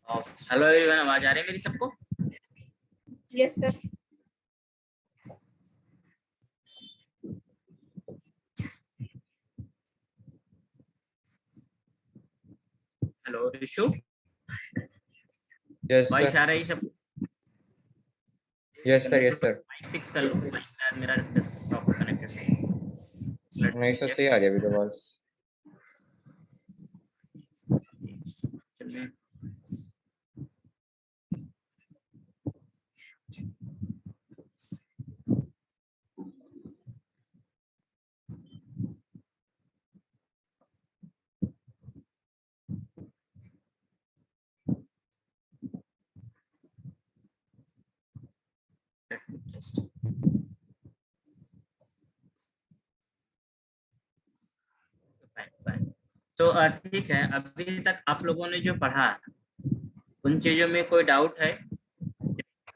Hello everyone, आवाज आ रही है मेरी सबको? Yes sir. Hello Rishu, yes voice आ सर। रही है सब? Yes sir, yes sir. Mic fix कर लो, शायद मेरा डेस्कटॉप कनेक्टेड है। नहीं सर, सही आ रही है अभी तो बस। चलिए टेस्ट। फाइन। तो ठीक है, अभी तक आप लोगों ने जो पढ़ा उन चीजों में कोई डाउट है?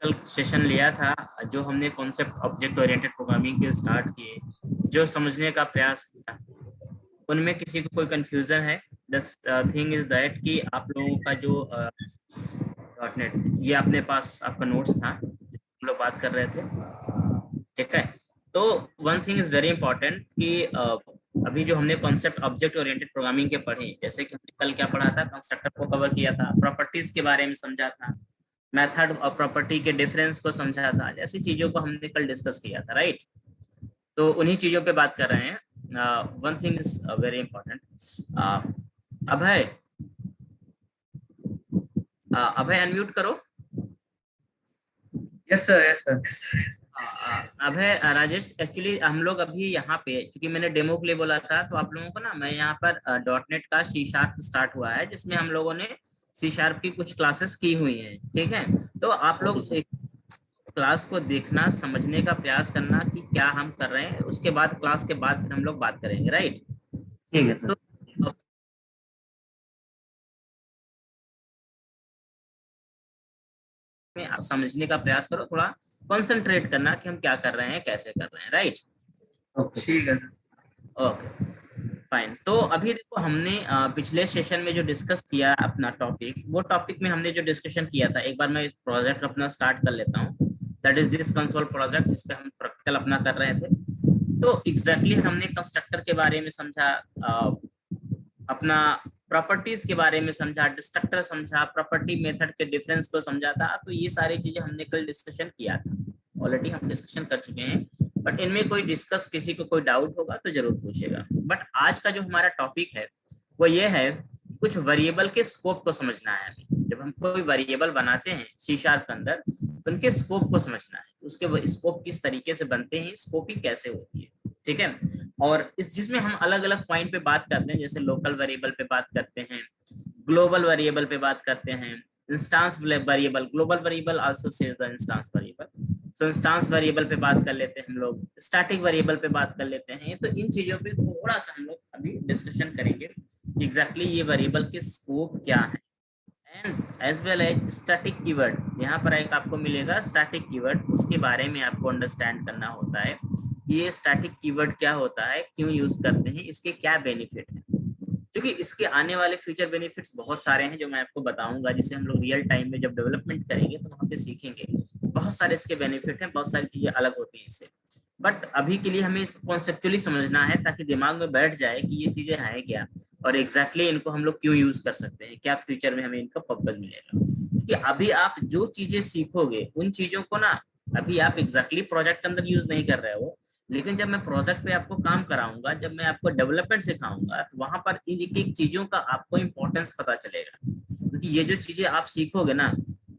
कल सेशन लिया था, जो हमने कॉन्सेप्ट ऑब्जेक्ट ओरिएंटेड प्रोग्रामिंग के स्टार्ट किए, जो समझने का प्रयास किया, उनमें किसी को कोई कंफ्यूजन है? द थिंग इज दैट कि आप लोगों का जो .NET, ये अपने पास आपका नोट्स था, हम लोग बात कर रहे थे, ठीक है? तो one thing is very important कि अभी जो हमने कॉन्सेप्ट ऑब्जेक्ट ओरिएंटेड प्रोग्रामिंग के पढ़े, जैसे कि हमने कल क्या पढ़ा था, कंस्ट्रक्टर को कवर किया था, प्रॉपर्टीज के बारे में समझा था, मेथड और प्रॉपर्टी के डिफरेंस को समझा था, ऐसी चीजों को हमने कल डिस्कस किया था, राइट? तो उन्हीं चीजों पे बात कर रहे हैं। One thing is very important. Abhay unmute करो। Yes sir, yes sir. Abhay, Rajesh, actually हम लोग अभी यहाँ पे, क्योंकि मैंने डेमो के लिए बोला था, तो आप लोगों को ना, मैं यहाँ पर .NET का C# स्टार्ट हुआ है, जिसमें हम लोगों ने C# की कुछ क्लासेस की हुई हैं, ठीक है? तो आप लोग क्लास को देखना, समझने का प्रयास करना कि क्या हम कर रहे हैं, उसके बाद क्लास के बाद फिर हम लोग बात करेंगे, राइट? ठीक है सर। तो समझने का प्रयास करो, थोड़ा कंसंट्रेट करना कि हम क्या कर रहे हैं, कैसे कर रहे हैं, राइट? ठीक है सर। Okay fine. तो अभी देखो, हमने पिछले सेशन में जो डिस्कस किया अपना टॉपिक, वो टॉपिक में हमने जो डिस्कशन किया था, एक बार मैं प्रोजेक्ट अपना स्टार्ट कर लेता हूँ, that is this console project, जिसपे हम प्रैक्टिकल अपना कर रहे थे। तो एग्जैक्टली हमने कंस्ट्रक्टर के बारे में समझा, अपना प्रॉपर्टीज के बारे में समझा, डिस्ट्रक्टर समझा, प्रॉपर्टी मेथड के डिफरेंस को समझा था। तो ये सारी चीजें हमने कल डिस्कशन किया था, ऑलरेडी हम डिस्कशन कर चुके हैं, बट इनमें कोई डिस्कस, किसी को कोई डाउट होगा तो जरूर पूछेगा। बट आज का जो हमारा टॉपिक है वो ये है, कुछ वेरिएबल के स्कोप को समझना है हमें। जब हम कोई वेरिएबल बनाते हैं C# के अंदर, तो उनके स्कोप को समझना है, उसके स्कोप किस तरीके से बनते हैं, स्कोपिंग कैसे होती है, ठीक है? और इस जिसमें हम अलग अलग पॉइंट पे बात करते हैं, जैसे लोकल वेरिएबल पे बात करते हैं, ग्लोबल वेरिएबल पे बात करते हैं, instance variable, global variable also says the instance variable, so instance variable पे बात कर लेते हैं हम लोग, स्टैटिक वेरिएबल पे बात कर लेते हैं। तो इन चीजों पे थोड़ा सा हम लोग अभी डिस्कशन करेंगे, एग्जैक्टली ये वेरिएबल के स्कोप क्या है, and as well as static keyword. यहाँ पर एक आपको मिलेगा स्टैटिक कीवर्ड, उसके बारे में आपको अंडरस्टैंड करना होता है कि ये स्टैटिक कीवर्ड क्या होता है, क्यों यूज करते हैं, इसके क्या बेनिफिट है, क्योंकि इसके आने वाले फ्यूचर बेनिफिट्स बहुत सारे हैं जो मैं आपको बताऊंगा, जिसे हम लोग रियल टाइम में जब डेवलपमेंट करेंगे तो वहाँ पे सीखेंगे। बहुत सारे इसके बेनिफिट हैं, बहुत सारी चीजें अलग होती हैं इससे, बट अभी के लिए हमें इसको कॉन्सेप्चुअली समझना है, ताकि दिमाग में बैठ जाए कि ये चीजें हैं क्या, और एग्जैक्टली इनको हम लोग क्यों यूज कर सकते हैं, क्या फ्यूचर में हमें इनका पर्पस मिलेगा। क्योंकि अभी आप जो चीजें सीखोगे, उन चीजों को ना अभी आप एग्जैक्टली प्रोजेक्ट के अंदर यूज नहीं कर रहे हो, लेकिन जब मैं प्रोजेक्ट पे आपको काम कराऊंगा, जब मैं आपको डेवलपमेंट सिखाऊंगा, तो वहां पर एक एक चीजों का आपको इंपॉर्टेंस पता चलेगा। क्योंकि ये जो चीजें आप सीखोगे ना,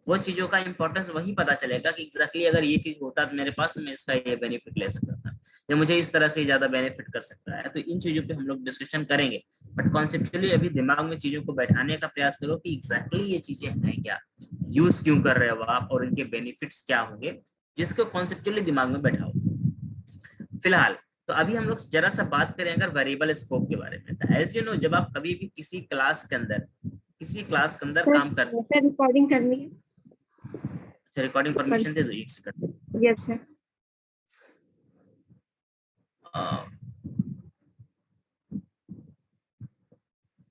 वो चीजों का इंपॉर्टेंस वही पता चलेगा कि एग्जैक्टली अगर ये चीज होता तो मेरे पास, तो मैं इसका ये बेनिफिट ले सकता था, या मुझे इस तरह से ज्यादा बेनिफिट कर सकता है। तो इन चीजों पे हम लोग डिस्कशन करेंगे, बट कॉन्सेप्चुअली अभी दिमाग में चीजों को बैठाने का प्रयास करो कि एग्जैक्टली ये चीजें हैं क्या, यूज क्यों कर रहे हो आप, और इनके बेनिफिट्स क्या होंगे, जिसको कॉन्सेप्चुअली दिमाग में बैठाओ। फिलहाल तो अभी हम लोग जरा सा बात करें अगर वेरिएबल स्कोप के बारे में, तो एज यू नो, जब आप कभी भी किसी क्लास के अंदर काम करते सर रिकॉर्डिंग करनी है। हैं, रिकॉर्डिंग परमिशन दे दो, एक second. Yes sir.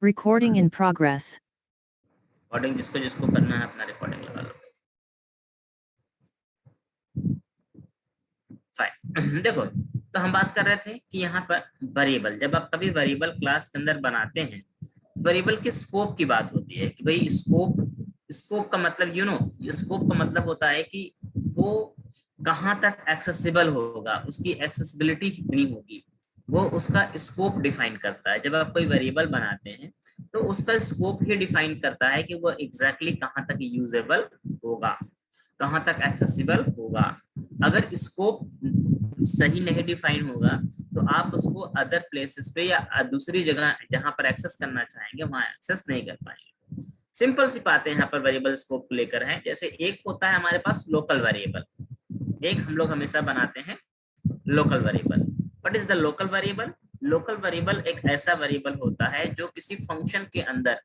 Recording in progress. Recording जिसको जिसको करना है अपना रिकॉर्डिंग लगा लो। फाइन। देखो, तो हम बात कर रहे थे कि यहाँ पर वेरिएबल, जब आप कभी वेरिएबल क्लास के अंदर बनाते हैं, वेरिएबल के स्कोप की बात होती है कि भाई स्कोप का मतलब स्कोप का मतलब होता है कि वो कहाँ तक एक्सेसिबल होगा, उसकी एक्सेसिबिलिटी कितनी होगी, वो उसका स्कोप डिफाइन करता है। जब आप कोई वेरिएबल बनाते हैं तो उसका स्कोप ही डिफाइन करता है कि वो एग्जैक्टली कहाँ तक यूजेबल होगा, कहाँ तक एक्सेसिबल होगा। अगर स्कोप सही नहीं डिफाइन होगा तो आप उसको अदर प्लेसेस पे या दूसरी जगह जहां पर एक्सेस करना चाहेंगे वहां एक्सेस नहीं कर पाएंगे। सिंपल सी बातें यहाँ पर वेरिएबल स्कोप को लेकर है। जैसे एक होता है हमारे पास लोकल वेरिएबल, एक हम लोग हमेशा बनाते हैं local variable. What is the local variable? Local variable एक ऐसा वेरिएबल होता है जो किसी फंक्शन के अंदर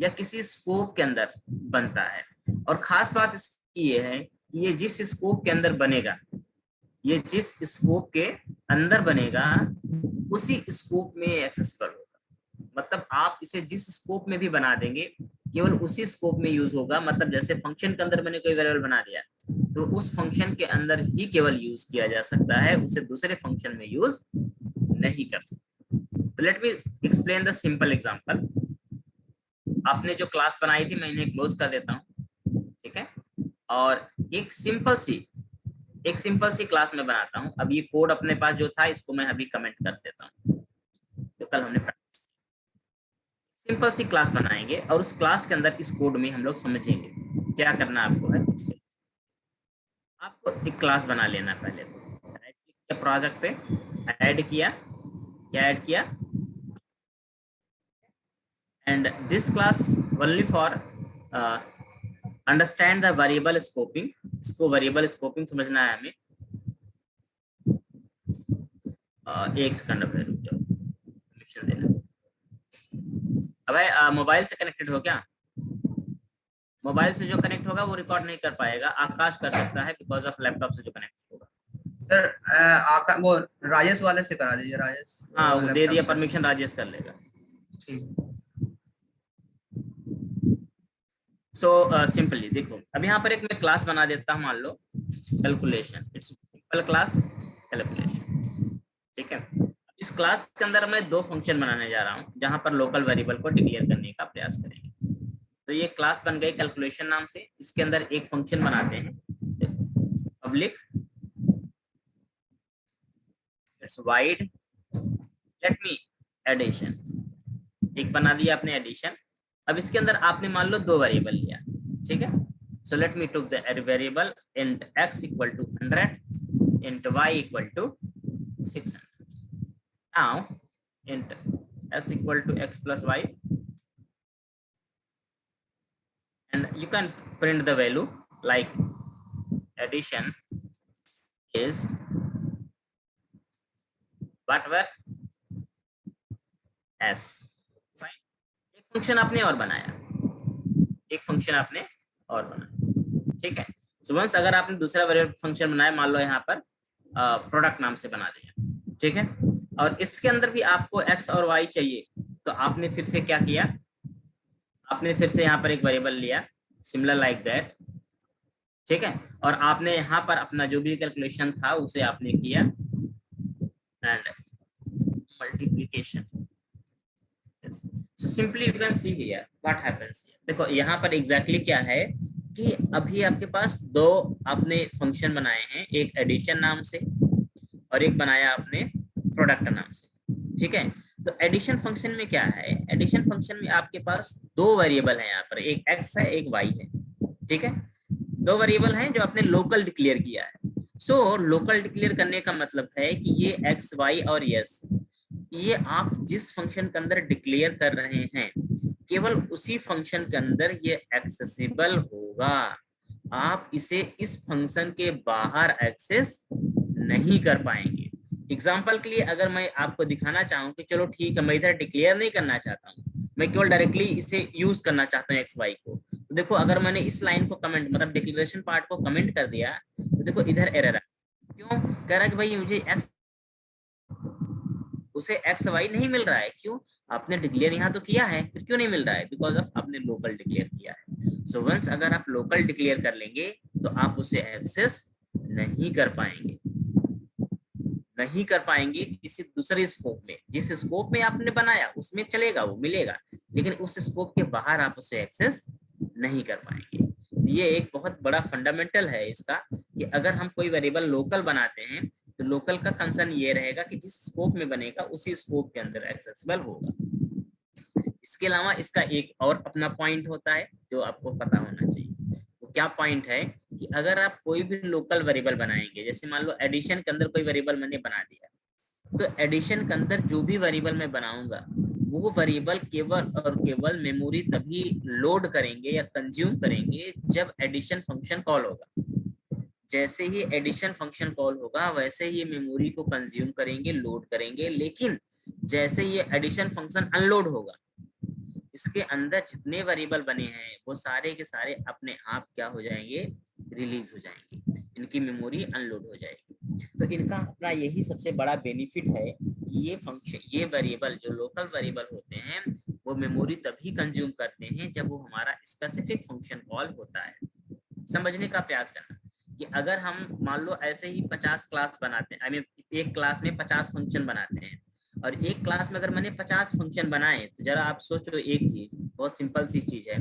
या किसी स्कोप के अंदर बनता है, और खास बात इसकी ये है कि ये जिस स्कोप के अंदर बनेगा, ये जिस स्कोप के अंदर बनेगा उसी स्कोप में एक्सेसिबल होगा। मतलब आप इसे जिस स्कोप में भी बना देंगे केवल उसी स्कोप में यूज होगा। मतलब जैसे फंक्शन के अंदर मैंने कोई वेरिएबल बना दिया तो उस फंक्शन के अंदर ही केवल यूज किया जा सकता है, उसे दूसरे फंक्शन में यूज नहीं कर सकते। तो let me explain the simple example. आपने जो क्लास बनाई थी मैं इन्हें क्लोज कर देता हूँ, ठीक है, और एक सिंपल सी क्लास में बनाता हूँ। अब ये कोड अपने पास जो था इसको मैं अभी कमेंट कर देता हूँ, जो कल हमने सिंपल सी क्लास बनाएंगे और उस क्लास के अंदर इस कोड में हम लोग समझेंगे क्या करना आपको है। आपको एक क्लास बना लेना, पहले तो राइट क्लिक किया प्रोजेक्ट पे, ऐड किया, क्या ऐड किया, and this class only for understand the variable scoping. इसको वेरिएबल स्कोपिंग समझना है हमें। एक सेकंड रुक जाओ, परमिशन देना। अब मोबाइल से कनेक्टेड हो क्या? मोबाइल से जो कनेक्ट होगा वो रिकॉर्ड नहीं कर पाएगा, आकाश कर सकता है बिकॉज ऑफ लैपटॉप से जो कनेक्ट होगा। सर वो राजेश वाले से करा दीजिए। राजेश, हाँ वो दे दिया परमिशन, राजेश कर लेगा। सो सिंपली देखो, अब यहाँ पर एक मैं क्लास बना देता हूँ, मान लो calculation. It's simple class calculation, ठीक है। इस क्लास के अंदर मैं दो फंक्शन बनाने जा रहा हूँ जहां पर लोकल वेरिएबल को डिक्लेयर करने का प्रयास करेंगे। तो ये क्लास बन गई कैलकुलेशन नाम से। इसके अंदर एक फंक्शन बनाते हैं public it's void let me addition, एक बना दिया आपने एडिशन। अब इसके अंदर आपने मान लो दो वेरिएबल लिया, ठीक है। सो let me took the variable int x equal to 100 int y equal to 600. Now int s equal to x plus y, and you can print the value like addition is whatever s. Fine. एक function आपने और बनाया, ठीक है। So once अगर आपने दूसरा variable function बनाया, मान लो यहाँ पर प्रोडक्ट नाम से बना दिया, ठीक है, और इसके अंदर भी आपको x और y चाहिए, तो आपने फिर से क्या किया, आपने फिर से यहाँ पर एक वेरिएबल लिया सिमिलर लाइक दैट, ठीक है, और आपने यहाँ पर अपना जो भी कैलकुलेशन था उसे आपने किया and multiplication. So simply you can see here what happens here. देखो यहाँ पर एग्जैक्टली क्या है कि अभी आपके पास दो आपने फंक्शन बनाए हैं, एक एडिशन नाम से और एक बनाया आपने प्रोडक्ट नाम से, ठीक है। तो एडिशन फंक्शन में क्या है, एडिशन फंक्शन में आपके पास दो वेरिएबल है, यहाँ पर एक x है एक y है, ठीक है। दो वेरिएबल हैं जो आपने लोकल डिक्लेयर किया है। सो लोकल डिक्लेयर करने का मतलब है कि ये x y और yes, ये आप जिस फंक्शन के अंदर डिक्लेयर कर रहे हैं केवल उसी फंक्शन के अंदर ये एक्सेसिबल होगा। आप इसे इस फंक्शन के बाहर एक्सेस नहीं कर पाएंगे। एग्जांपल के लिए अगर मैं आपको दिखाना चाहूँ कि चलो ठीक है, मैं इधर डिक्लेयर नहीं करना चाहता हूँ, मैं केवल डायरेक्टली इसे यूज करना चाहता हूँ एक्स वाई को, तो देखो अगर मैंने इस लाइन को कमेंट मतलब डिक्लेरेशन पार्ट को कमेंट कर दिया तो देखो इधर एरर है। क्यों कह रहा है कि भाई मुझे एक्स उसे एक्स वाई नहीं मिल रहा है। क्यों? आपने डिक्लेयर यहाँ तो किया है, फिर क्यों नहीं मिल रहा है? बिकॉज ऑफ आपने लोकल डिक्लेयर किया है। सो वंस अगर आप लोकल डिक्लेयर कर लेंगे तो आप उसे एक्सेस नहीं कर पाएंगे, नहीं कर पाएंगे किसी दूसरे स्कोप में। जिस स्कोप में आपने बनाया उसमें चलेगा, वो मिलेगा, लेकिन उस स्कोप के बाहर आप उसे एक्सेस नहीं कर पाएंगे। ये एक बहुत बड़ा फंडामेंटल है इसका कि अगर हम कोई वेरिएबल लोकल बनाते हैं तो लोकल का कंसर्न ये रहेगा कि जिस स्कोप में बनेगा उसी स्कोप के अंदर एक्सेसिबल होगा। इसके अलावा इसका एक और अपना पॉइंट होता है जो आपको पता होना चाहिए। तो क्या पॉइंट है कि अगर आप कोई भी लोकल वेरिएबल बनाएंगे, जैसे मान लो एडिशन के अंदर कोई वेरिएबल मैंने बना दिया, तो एडिशन के अंदर जो भी वेरिएबल मैं बनाऊंगा वो वेरिएबल केवल और केवल मेमोरी तभी लोड करेंगे या कंज्यूम करेंगे जब एडिशन फंक्शन कॉल होगा। जैसे ही एडिशन फंक्शन कॉल होगा वैसे ही मेमोरी को कंज्यूम करेंगे, लोड करेंगे, लेकिन जैसे ये एडिशन फंक्शन अनलोड होगा, इसके अंदर जितने वेरिएबल बने हैं वो सारे के सारे अपने आप क्या हो जाएंगे? रिलीज हो जाएंगे, इनकी मेमोरी अनलोड हो जाएगी। तो इनका अपना यही सबसे बड़ा बेनिफिट है कि ये फंक्शन, ये वेरिएबल जो लोकल वेरिएबल होते हैं वो मेमोरी तभी कंज्यूम करते हैं जब वो हमारा स्पेसिफिक फंक्शन कॉल होता है। समझने का प्रयास करना कि अगर हम मान लो ऐसे ही 50 क्लास बनाते हैं, आई मीन एक क्लास में 50 फंक्शन बनाते हैं, और एक क्लास में अगर मैंने 50 फंक्शन बनाए तो जरा आप सोचो एक चीज, बहुत सिंपल सी चीज है,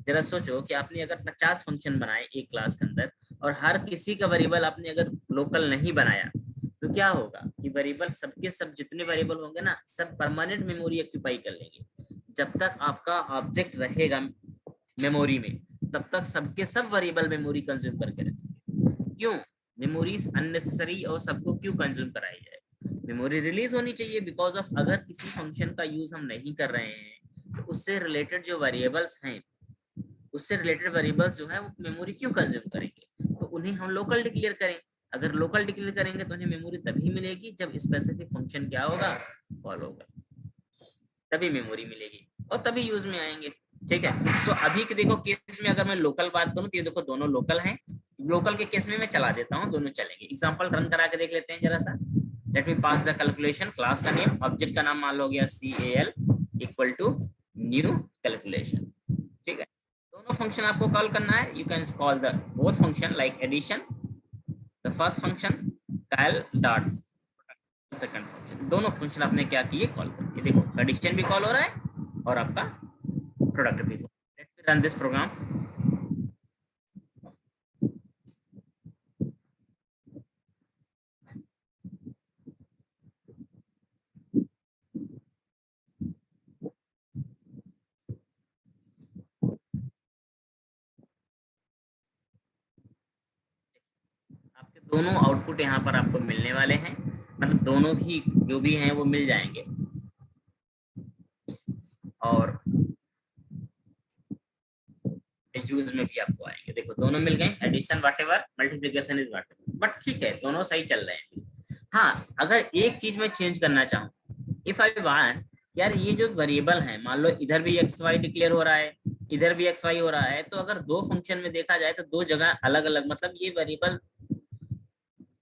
जरा सोचो कि आपने अगर 50 फंक्शन बनाए एक क्लास के अंदर और हर किसी का वेरिएबल आपने अगर लोकल नहीं बनाया तो क्या होगा कि वेरिएबल सबके सब जितने वेरिएबल होंगे ना सब परमानेंट मेमोरी ऑक्यूपाई कर लेंगे। जब तक आपका ऑब्जेक्ट रहेगा मेमोरी में तब तक सबके सब वेरिएबल मेमोरी कंज्यूम करके रखेंगे। क्यों? मेमोरी अननेसेसरी और सबको क्यों कंज्यूम कराई जाए? मेमोरी रिलीज होनी चाहिए, बिकॉज ऑफ अगर किसी फंक्शन का यूज हम नहीं कर रहे हैं तो उससे रिलेटेड जो वेरिएबल्स हैं, उससे रिलेटेड वेरिएबल्स जो है वो मेमोरी क्यों कंज्यूम करेंगे? तो उन्हें हम लोकल डिक्लेयर करें। अगर लोकल डिक्लेयर करेंगे तो उन्हें मेमोरी तभी मिलेगी जब स्पेसिफिक फंक्शन क्या होगा? कॉल होगा, तभी मेमोरी मिलेगी और तभी यूज में आएंगे। ठीक है, तो अभी के देखो केस में अगर मैं लोकल बात करूं तो ये देखो दोनों लोकल हैं। लोकल के केस में मैं चला देता हूं, दोनों चलेंगे। एग्जांपल रन करा के देख लेते हैं जरा सा। Let me pass the calculation, class का नेम, ऑब्जेक्ट का नाम मान लो गया CAL equal to new calculation. ठीक है, दोनों फंक्शन आपको कॉल करना है। You can call the both function like addition, the first function cal dot second function. दोनों फंक्शन आपने क्या किए? कॉल कर। ये देखो एडिशन भी कॉल हो रहा है और आपका प्रोडक्ट भी। Let me run this program. आपके दोनों आउटपुट यहाँ पर आपको मिलने वाले हैं, मतलब दोनों भी जो भी हैं वो मिल जाएंगे। और यूज में भी आपको आएंगे। देखो दोनों मिल गए, addition whatever, multiplication is whatever, but ठीक है दोनों सही चल रहे हैं। हाँ, अगर एक चीज मैं चेंज करना चाहूँ, इफ आई वांट यार ये जो वेरिएबल है, मान लो इधर भी XY डिक्लेयर हो रहा है, इधर भी XY हो रहा है, तो अगर दो फंक्शन में देखा जाए तो दो जगह अलग अलग, मतलब ये वेरिएबल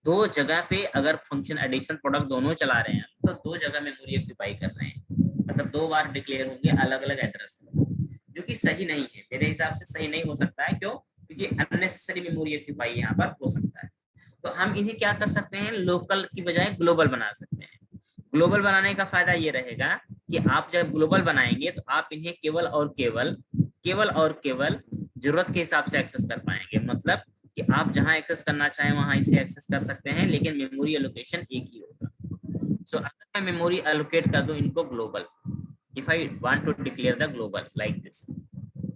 दो जगह पे अगर फंक्शन एडिशन प्रोडक्ट दोनों चला रहे हैं तो दो जगह मेमोरी ऑक्यूपाई कर रहे हैं, मतलब दो बार डिक्लेयर होंगे अलग अलग एड्रेस, जो कि सही नहीं है। मेरे हिसाब से सही नहीं हो सकता है। क्यों? क्योंकि अननेसेसरी मेमोरी ऑक्यूपाई यहाँ पर हो सकता है। तो हम इन्हें क्या कर सकते हैं? लोकल की बजाय ग्लोबल बना सकते हैं। ग्लोबल बनाने का फायदा ये रहेगा कि आप जब ग्लोबल बनाएंगे तो आप इन्हें केवल और केवल जरूरत के हिसाब से एक्सेस कर पाएंगे। मतलब कि आप जहां एक्सेस करना चाहें वहां इसे एक्सेस कर सकते हैं, लेकिन मेमोरी एलोकेशन एक ही होगा। सो अगर मैं मेमोरी एलोकेट कर दूं इनको global, if I want to declare the global like this,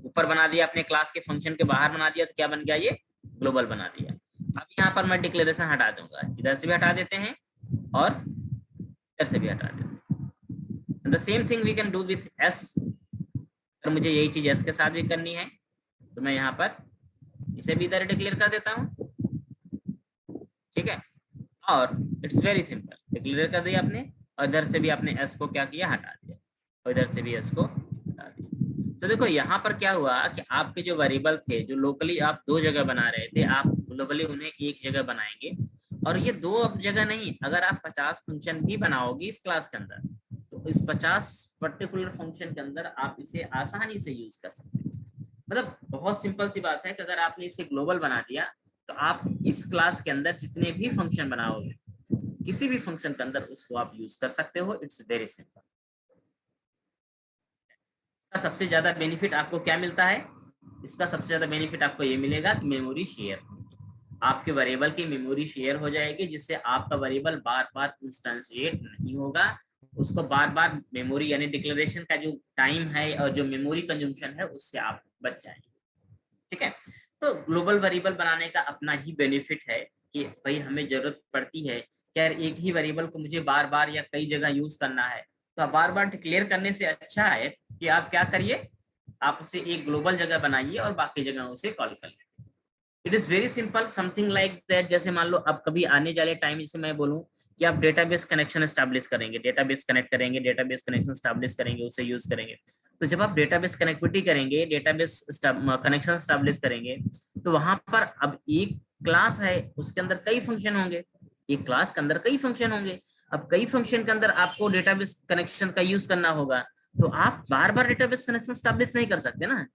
ऊपर बना दिया अपने क्लास के फंक्शन के बाहर बना दिया तो क्या बन गया? ये ग्लोबल बना दिया। अब यहाँ पर मैं डिक्लेरेशन हटा दूंगा, इधर से भी हटा देते हैं और इधर से भी हटा देते हैं। The same thing we can do with S। अगर मुझे यही चीज S के साथ भी करनी है तो मैं यहाँ पर इसे भी इधर डिक्लेयर कर देता हूँ। ठीक है, और इट्स वेरी सिंपल, डिक्लेयर कर दिया आपने और इधर से भी आपने S को क्या किया? हटा दिया, और इधर से भी S को हटा दिया। तो देखो यहाँ पर क्या हुआ कि आपके जो वेरिएबल थे जो लोकली आप दो जगह बना रहे थे, आप ग्लोबली उन्हें एक जगह बनाएंगे और ये दो अब जगह नहीं, अगर आप 50 फंक्शन भी बनाओगे इस क्लास के अंदर, तो इस 50 पर्टिकुलर फंक्शन के अंदर आप इसे आसानी से यूज कर सकते हैं। मतलब बहुत सिंपल सी बात है कि अगर आपने इसे ग्लोबल बना दिया, तो आप इस क्लास के अंदर जितने भी फंक्शन बनाओगे, किसी भी फंक्शन के अंदर उसको आप यूज कर सकते हो। It's very simple. सबसे ज्यादा बेनिफिट आपको क्या मिलता है? इसका सबसे ज्यादा बेनिफिट आपको ये मिलेगा कि मेमोरी शेयर, आपके वेरिएबल की मेमोरी शेयर हो जाएगी, जिससे आपका वेरिएबल बार बार इंस्टेंशिएट नहीं होगा। उसको बार बार मेमोरी यानी डिक्लेरेशन का जो टाइम है और जो मेमोरी कंजम्पशन है, उससे आप बच जाएंगे। ठीक है, तो ग्लोबल वेरिएबल बनाने का अपना ही बेनिफिट है कि भाई हमें जरूरत पड़ती है कि यार एक ही वेरिएबल को मुझे बार बार या कई जगह यूज करना है, तो बार बार डिक्लेयर करने से अच्छा है कि आप क्या करिए, आप उसे एक ग्लोबल जगह बनाइए और बाकी जगह उसे कॉल कर लीजिए। It is very simple, something like that. जैसे मान लो अब कभी आने वाले टाइम जैसे मैं बोलूं कि आप डेटाबेस कनेक्शन एस्टैब्लिश करेंगे, डेटाबेस कनेक्ट करेंगे, डेटाबेस कनेक्शन एस्टैब्लिश करेंगे, उसे यूज करेंगे। तो जब आप डेटाबेस कनेक्टिविटी करेंगे, डेटाबेस कनेक्शन एस्टैब्लिश करेंगे, तो वहां पर अब एक क्लास है, उसके अंदर कई फंक्शन होंगे, एक क्लास के अंदर कई फंक्शन होंगे। अब कई फंक्शन के अंदर आपको डेटाबेस कनेक्शन का यूज करना होगा, तो आप बार बार डेटाबेस कनेक्शन एस्टैब्लिश नहीं कर सकते ना,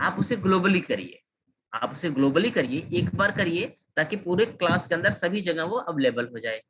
आप उसे ग्लोबली करिए। आप उसे ग्लोबली करिए, एक बार करिए, ताकि पूरे क्लास के अंदर सभी जगह वो अवेलेबल हो जाए।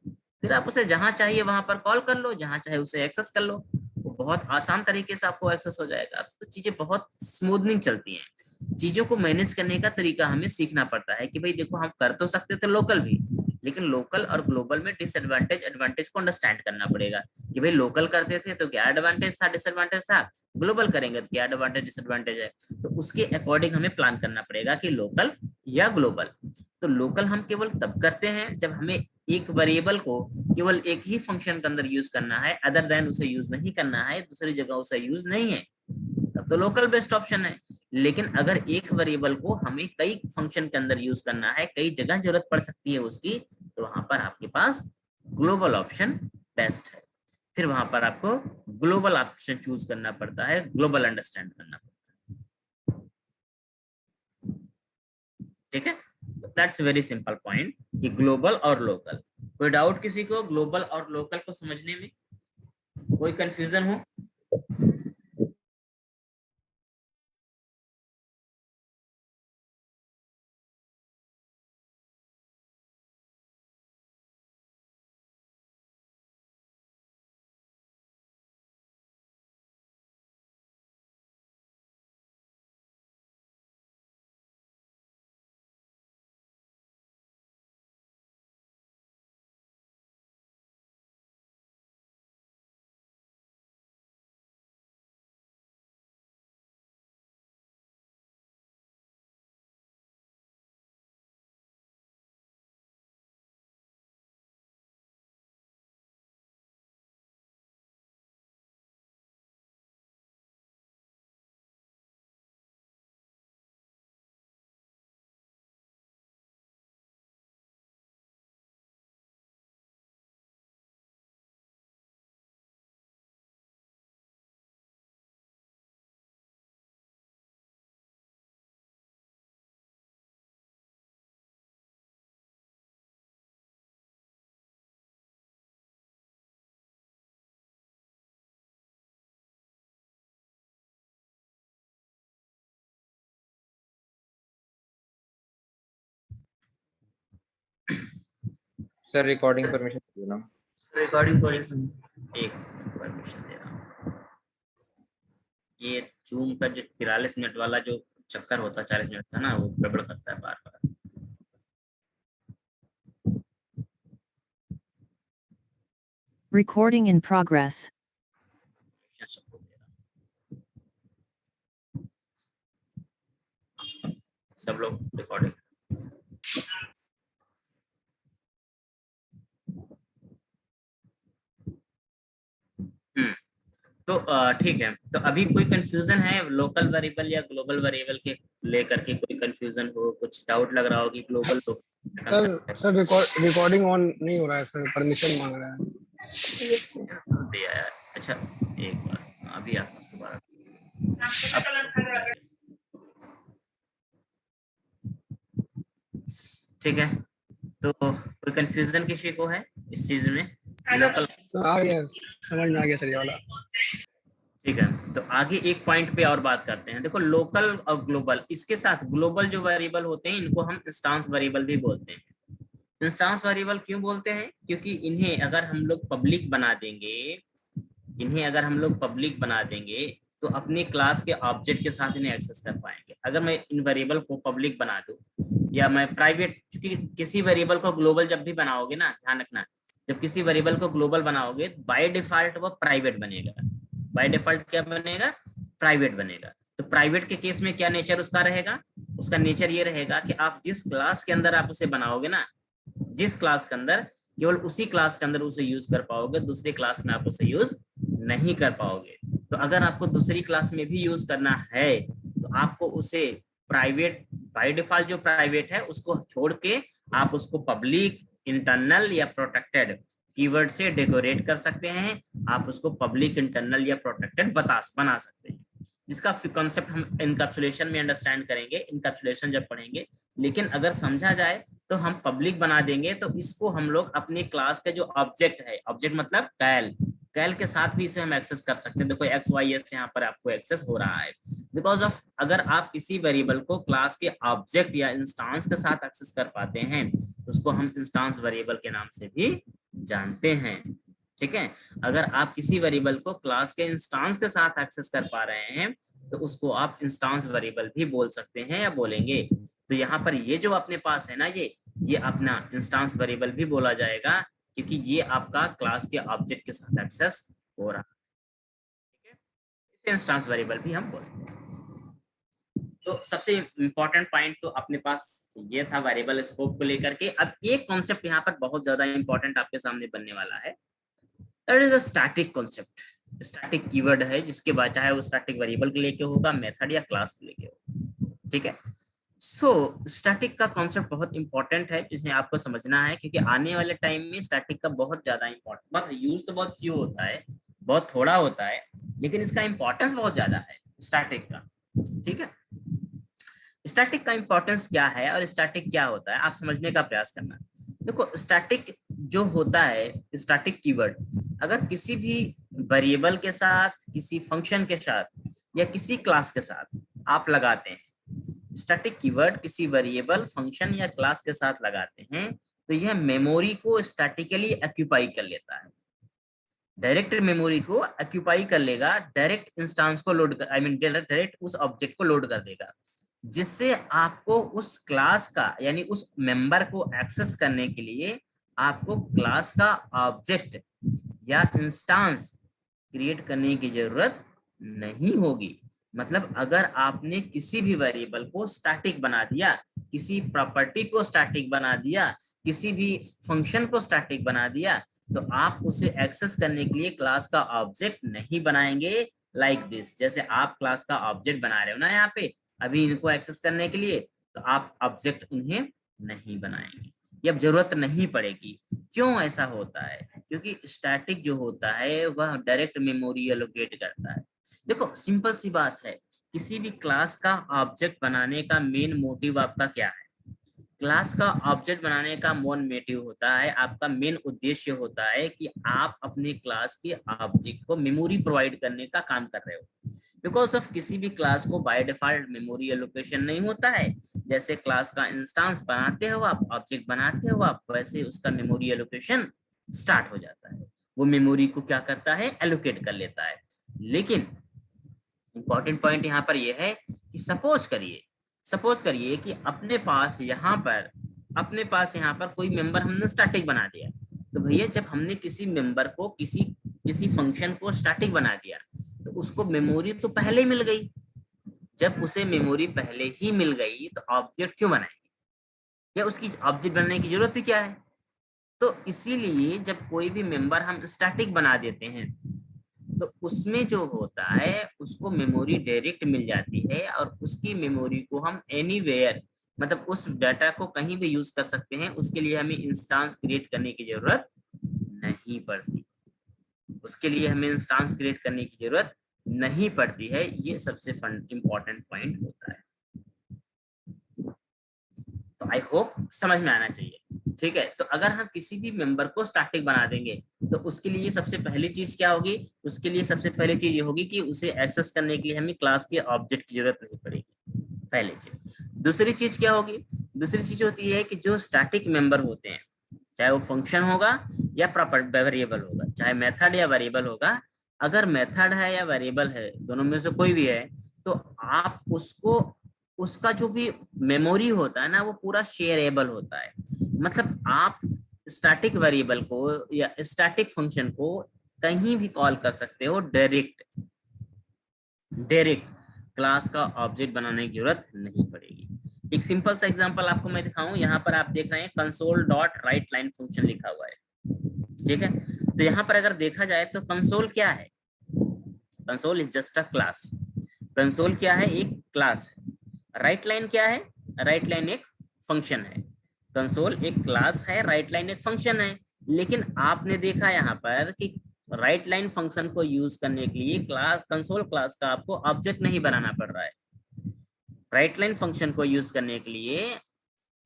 फिर आप उसे जहां चाहिए वहां पर कॉल कर लो, जहां चाहे उसे एक्सेस कर लो, वो बहुत आसान तरीके से आपको एक्सेस हो जाएगा। तो चीजें बहुत स्मूथनिंग चलती हैं। चीजों को मैनेज करने का तरीका हमें सीखना पड़ता है कि भाई देखो, हम कर तो सकते थे लोकल भी, लेकिन लोकल और ग्लोबल में डिसएडवांटेज एडवांटेज को अंडरस्टैंड करना पड़ेगा कि भाई लोकल करते थे तो क्या एडवांटेज था, डिसएडवांटेज था, ग्लोबल करेंगे तो क्या एडवांटेज डिसएडवांटेज है। तो उसके अकॉर्डिंग हमें प्लान करना पड़ेगा कि लोकल या ग्लोबल। तो लोकल हम केवल तब करते हैं जब हमें एक वेरिएबल को केवल एक ही फंक्शन के अंदर यूज करना है, अदर देन उसे यूज नहीं करना है, दूसरी जगह उसे यूज नहीं है, तब तो लोकल बेस्ट ऑप्शन है। लेकिन अगर एक वेरिएबल को हमें कई फंक्शन के अंदर यूज करना है, कई जगह जरूरत पड़ सकती है उसकी, तो वहां पर आपके पास ग्लोबल ऑप्शन बेस्ट है। फिर वहां पर आपको ग्लोबल ऑप्शन चूज करना पड़ता है, ग्लोबल अंडरस्टैंड करना पड़ता है। ठीक है, दैट्स वेरी सिंपल पॉइंट कि ग्लोबल और लोकल। कोई डाउट किसी को ग्लोबल और लोकल को समझने में? कोई कंफ्यूजन हो? सर रिकॉर्डिंग परमिशन देना। रिकॉर्डिंग परमिशन, एक परमिशन दे रहा हूँ। ये जूम का जो 43 मिनट वाला जो चक्कर होता है 40 मिनट का ना, वो गड़बड़ करता है बार बार। Recording in progress. सब लोग रिकॉर्डिंग। तो ठीक है, तो अभी कोई कंफ्यूजन है लोकल वेरिएबल या ग्लोबल वेरिएबल के लेकर के? कोई कंफ्यूजन हो, कुछ डाउट लग रहा हो कि ग्लोबल तो सर रिकॉर्डिंग ऑन नहीं हो रहा है सर, परमिशन मांग रहा है। दिया यार। अच्छा एक बार अभी आप दोबारा। ठीक है, तो कोई कंफ्यूजन किसी को है इस चीज में? लोकल, सर आ गया, समझ में आ गया सर ये वाला। ठीक है। तो आगे एक पॉइंट पे और बात करते हैं। देखो लोकल और ग्लोबल, इसके साथ ग्लोबल जो वेरिएबल होते हैं इनको हम इंस्टांस वेरिएबल भी बोलते हैं। इंस्टांस वेरिएबल क्यों बोलते हैं? क्योंकि इन्हें अगर हम लोग पब्लिक बना देंगे, तो अपनी क्लास के ऑब्जेक्ट के साथ इन्हें एक्सेस कर पाएंगे। अगर मैं इन वेरिएबल को पब्लिक बना दूं या मैं प्राइवेट, क्योंकि किसी वेरिएबल को ग्लोबल जब भी बनाओगे ना, ध्यान रखना, जब किसी वेरिएबल को ग्लोबल बनाओगे बाय डिफॉल्ट वो प्राइवेट बनेगा। बाय डिफॉल्ट क्या बनेगा? प्राइवेट बनेगा। तो प्राइवेट के केस में क्या नेचर उसका रहेगा? उसका नेचर ये रहेगा कि आप जिस क्लास के अंदर आप उसे बनाओगे ना, जिस क्लास के अंदर, केवल उसी क्लास के अंदर उसे यूज कर पाओगे, दूसरी क्लास में आप उसे यूज नहीं कर पाओगे। तो अगर आपको दूसरी क्लास में भी यूज करना है तो आपको उसे प्राइवेट, बाय डिफॉल्ट जो प्राइवेट है उसको छोड़ के आप उसको पब्लिक, इंटरनल या प्रोटेक्टेड कीवर्ड से डेकोरेट कर सकते हैं। आप उसको पब्लिक, इंटरनल या प्रोटेक्टेड बना सकते हैं, जिसका कॉन्सेप्ट हम इनकैप्सुलेशन में अंडरस्टैंड करेंगे, इनकैप्सुलेशन जब पढ़ेंगे। लेकिन अगर समझा जाए तो हम पब्लिक बना देंगे तो इसको हम लोग अपनी क्लास के जो ऑब्जेक्ट है, ऑब्जेक्ट मतलब कैल के साथ भी इसे हम एक्सेस कर सकते हैं। देखो एक्स वाई एस यहाँ पर आपको एक्सेस हो रहा है बिकॉज ऑफ, अगर आप किसी वेरिएबल को क्लास के ऑब्जेक्ट या इंस्टांस के साथ एक्सेस कर पाते हैं तो उसको हम इंस्टांस वेरिएबल के नाम से भी जानते हैं। ठीक है, अगर आप किसी वेरिएबल को क्लास के इंस्टांस के साथ एक्सेस कर पा रहे हैं तो उसको आप इंस्टांस वेरिएबल भी बोल सकते हैं या बोलेंगे। तो यहाँ पर ये जो अपने पास है ना, ये अपना इंस्टांस वेरिएबल भी बोला जाएगा क्योंकि ये आपका क्लास के ऑब्जेक्ट के साथ एक्सेस हो रहा है। ठीक है, इसे इंस्टांस वेरिएबल भी हम बोलेंगे। तो सबसे इंपॉर्टेंट पॉइंट तो अपने पास ये था वेरिएबल स्कोप को लेकर के। अब एक कॉन्सेप्ट यहाँ पर बहुत ज्यादा इंपॉर्टेंट आपके सामने बनने वाला है, that is a static concept. Static keyword है जिसके बाद चाहे वो स्टैटिक वेरिएबल को लेके होगा, मेथड या क्लास को लेके होगा। ठीक है, सो स्टैटिक का कॉन्सेप्ट बहुत इंपॉर्टेंट है जिसे आपको समझना है, क्योंकि आने वाले टाइम में स्टैटिक का बहुत ज्यादा इंपॉर्टेंट, बहुत यूज तो बहुत फ्यू होता है, बहुत थोड़ा होता है, लेकिन इसका इंपॉर्टेंस बहुत ज्यादा है स्टैटिक का। ठीक है, स्टैटिक का इंपॉर्टेंस क्या है और स्टैटिक क्या होता है, आप समझने का प्रयास करना। देखो स्टैटिक जो होता है, स्टैटिक कीवर्ड अगर किसी भी वेरिएबल के साथ, किसी फंक्शन के साथ या किसी क्लास के साथ आप लगाते हैं, स्टैटिक कीवर्ड किसी वेरिएबल, फंक्शन या क्लास के साथ लगाते हैं तो यह मेमोरी को स्टैटिकली ऑक्यूपाई कर लेता है। डायरेक्ट मेमोरी को ऑक्यूपाई कर लेगा, डायरेक्ट इंस्टांस को लोड कर, डायरेक्ट उस ऑब्जेक्ट को लोड कर देगा, जिससे आपको उस क्लास का यानी उस मेंबर को एक्सेस करने के लिए आपको क्लास का ऑब्जेक्ट या इंस्टांस क्रिएट करने की जरूरत नहीं होगी। मतलब अगर आपने किसी भी वेरिएबल को स्टैटिक बना दिया, किसी प्रॉपर्टी को स्टैटिक बना दिया, किसी भी फंक्शन को स्टैटिक बना दिया, तो आप उसे एक्सेस करने के लिए क्लास का ऑब्जेक्ट नहीं बनाएंगे लाइक दिस। जैसे आप क्लास का ऑब्जेक्ट बना रहे हो ना यहाँ पे अभी इनको एक्सेस करने के लिए, तो आप ऑब्जेक्ट उन्हें नहीं बनाएंगे, ये अब जरूरत नहीं पड़ेगी। क्यों ऐसा होता है? क्योंकि स्टैटिक जो होता है वह डायरेक्ट मेमोरी एलोकेट करता है। देखो सिंपल सी बात है, किसी भी क्लास का ऑब्जेक्ट बनाने का मेन मोटिव आपका क्या है? क्लास का ऑब्जेक्ट बनाने का मेन मोटिव होता है, आपका मेन उद्देश्य होता है कि आप अपने क्लास के ऑब्जेक्ट को मेमोरी प्रोवाइड करने का काम कर रहे हो। बिकॉज ऑफ किसी भी क्लास को बाय डिफॉल्ट मेमोरी एलोकेशन नहीं होता है। जैसे क्लास का इंस्टांस बनाते हो आप, ऑब्जेक्ट बनाते हो आप, वैसे उसका मेमोरी एलोकेशन स्टार्ट हो जाता है। वो मेमोरी को क्या करता है? एलोकेट कर लेता है। लेकिन इंपॉर्टेंट पॉइंट यहाँ पर यह है कि सपोज करिए कि अपने पास यहाँ पर कोई मेंबर हमने स्टैटिक बना दिया। तो भैया जब हमने किसी मेंबर को, किसी फंक्शन को स्टैटिक बना दिया तो उसको मेमोरी तो पहले ही मिल गई। जब उसे मेमोरी पहले ही मिल गई तो ऑब्जेक्ट क्यों बनाएंगे, या उसकी ऑब्जेक्ट बनाने की जरूरत ही क्या है? तो इसीलिए जब कोई भी मेंबर हम स्टैटिक बना देते हैं तो उसमें जो होता है उसको मेमोरी डायरेक्ट मिल जाती है, और उसकी मेमोरी को हम एनीवेयर, मतलब उस डाटा को कहीं भी यूज कर सकते हैं। उसके लिए हमें इंस्टांस क्रिएट करने की जरूरत नहीं पड़ती, है। ये सबसे इम्पोर्टेंट पॉइंट होता है। तो आई होप समझ में आना चाहिए। ठीक है, तो अगर हम किसी भी मेंबर को स्टैटिक बना देंगे तो उसके लिए सबसे पहली चीज क्या होगी, उसके लिए सबसे पहली चीज ये होगी कि उसे एक्सेस करने के लिए हमें क्लास के ऑब्जेक्ट की जरूरत नहीं पड़ेगी, पहली चीज। दूसरी चीज क्या होगी, दूसरी चीज होती है कि जो स्टैटिक मेंबर होते हैं, चाहे वो फंक्शन होगा या प्रॉपर वेरिएबल होगा, चाहे मेथड या वेरिएबल होगा, अगर मेथड है या वेरिएबल है, दोनों में से कोई भी है, तो आप उसको, उसका जो भी मेमोरी होता है ना, वो पूरा शेयरेबल होता है। मतलब आप स्टैटिक वेरिएबल को या स्टैटिक फंक्शन को कहीं भी कॉल कर सकते हो, डायरेक्ट क्लास का ऑब्जेक्ट बनाने की जरूरत नहीं पड़ेगी। एक सिंपल सा एग्जांपल आपको मैं दिखाऊं, यहाँ पर आप देख रहे हैं console dot write line function लिखा हुआ है, ठीक है। तो यहाँ पर अगर देखा जाए तो कंसोल क्या है, console is just a class, console क्या है, एक क्लास है। राइट लाइन क्या है, राइट लाइन एक फंक्शन है। कंसोल एक क्लास है, राइट लाइन एक फंक्शन है। लेकिन आपने देखा यहाँ पर कि राइट लाइन फंक्शन को यूज करने के लिए क्लास, कंसोल क्लास का आपको ऑब्जेक्ट नहीं बनाना पड़ रहा है। राइट लाइन फंक्शन को यूज करने के लिए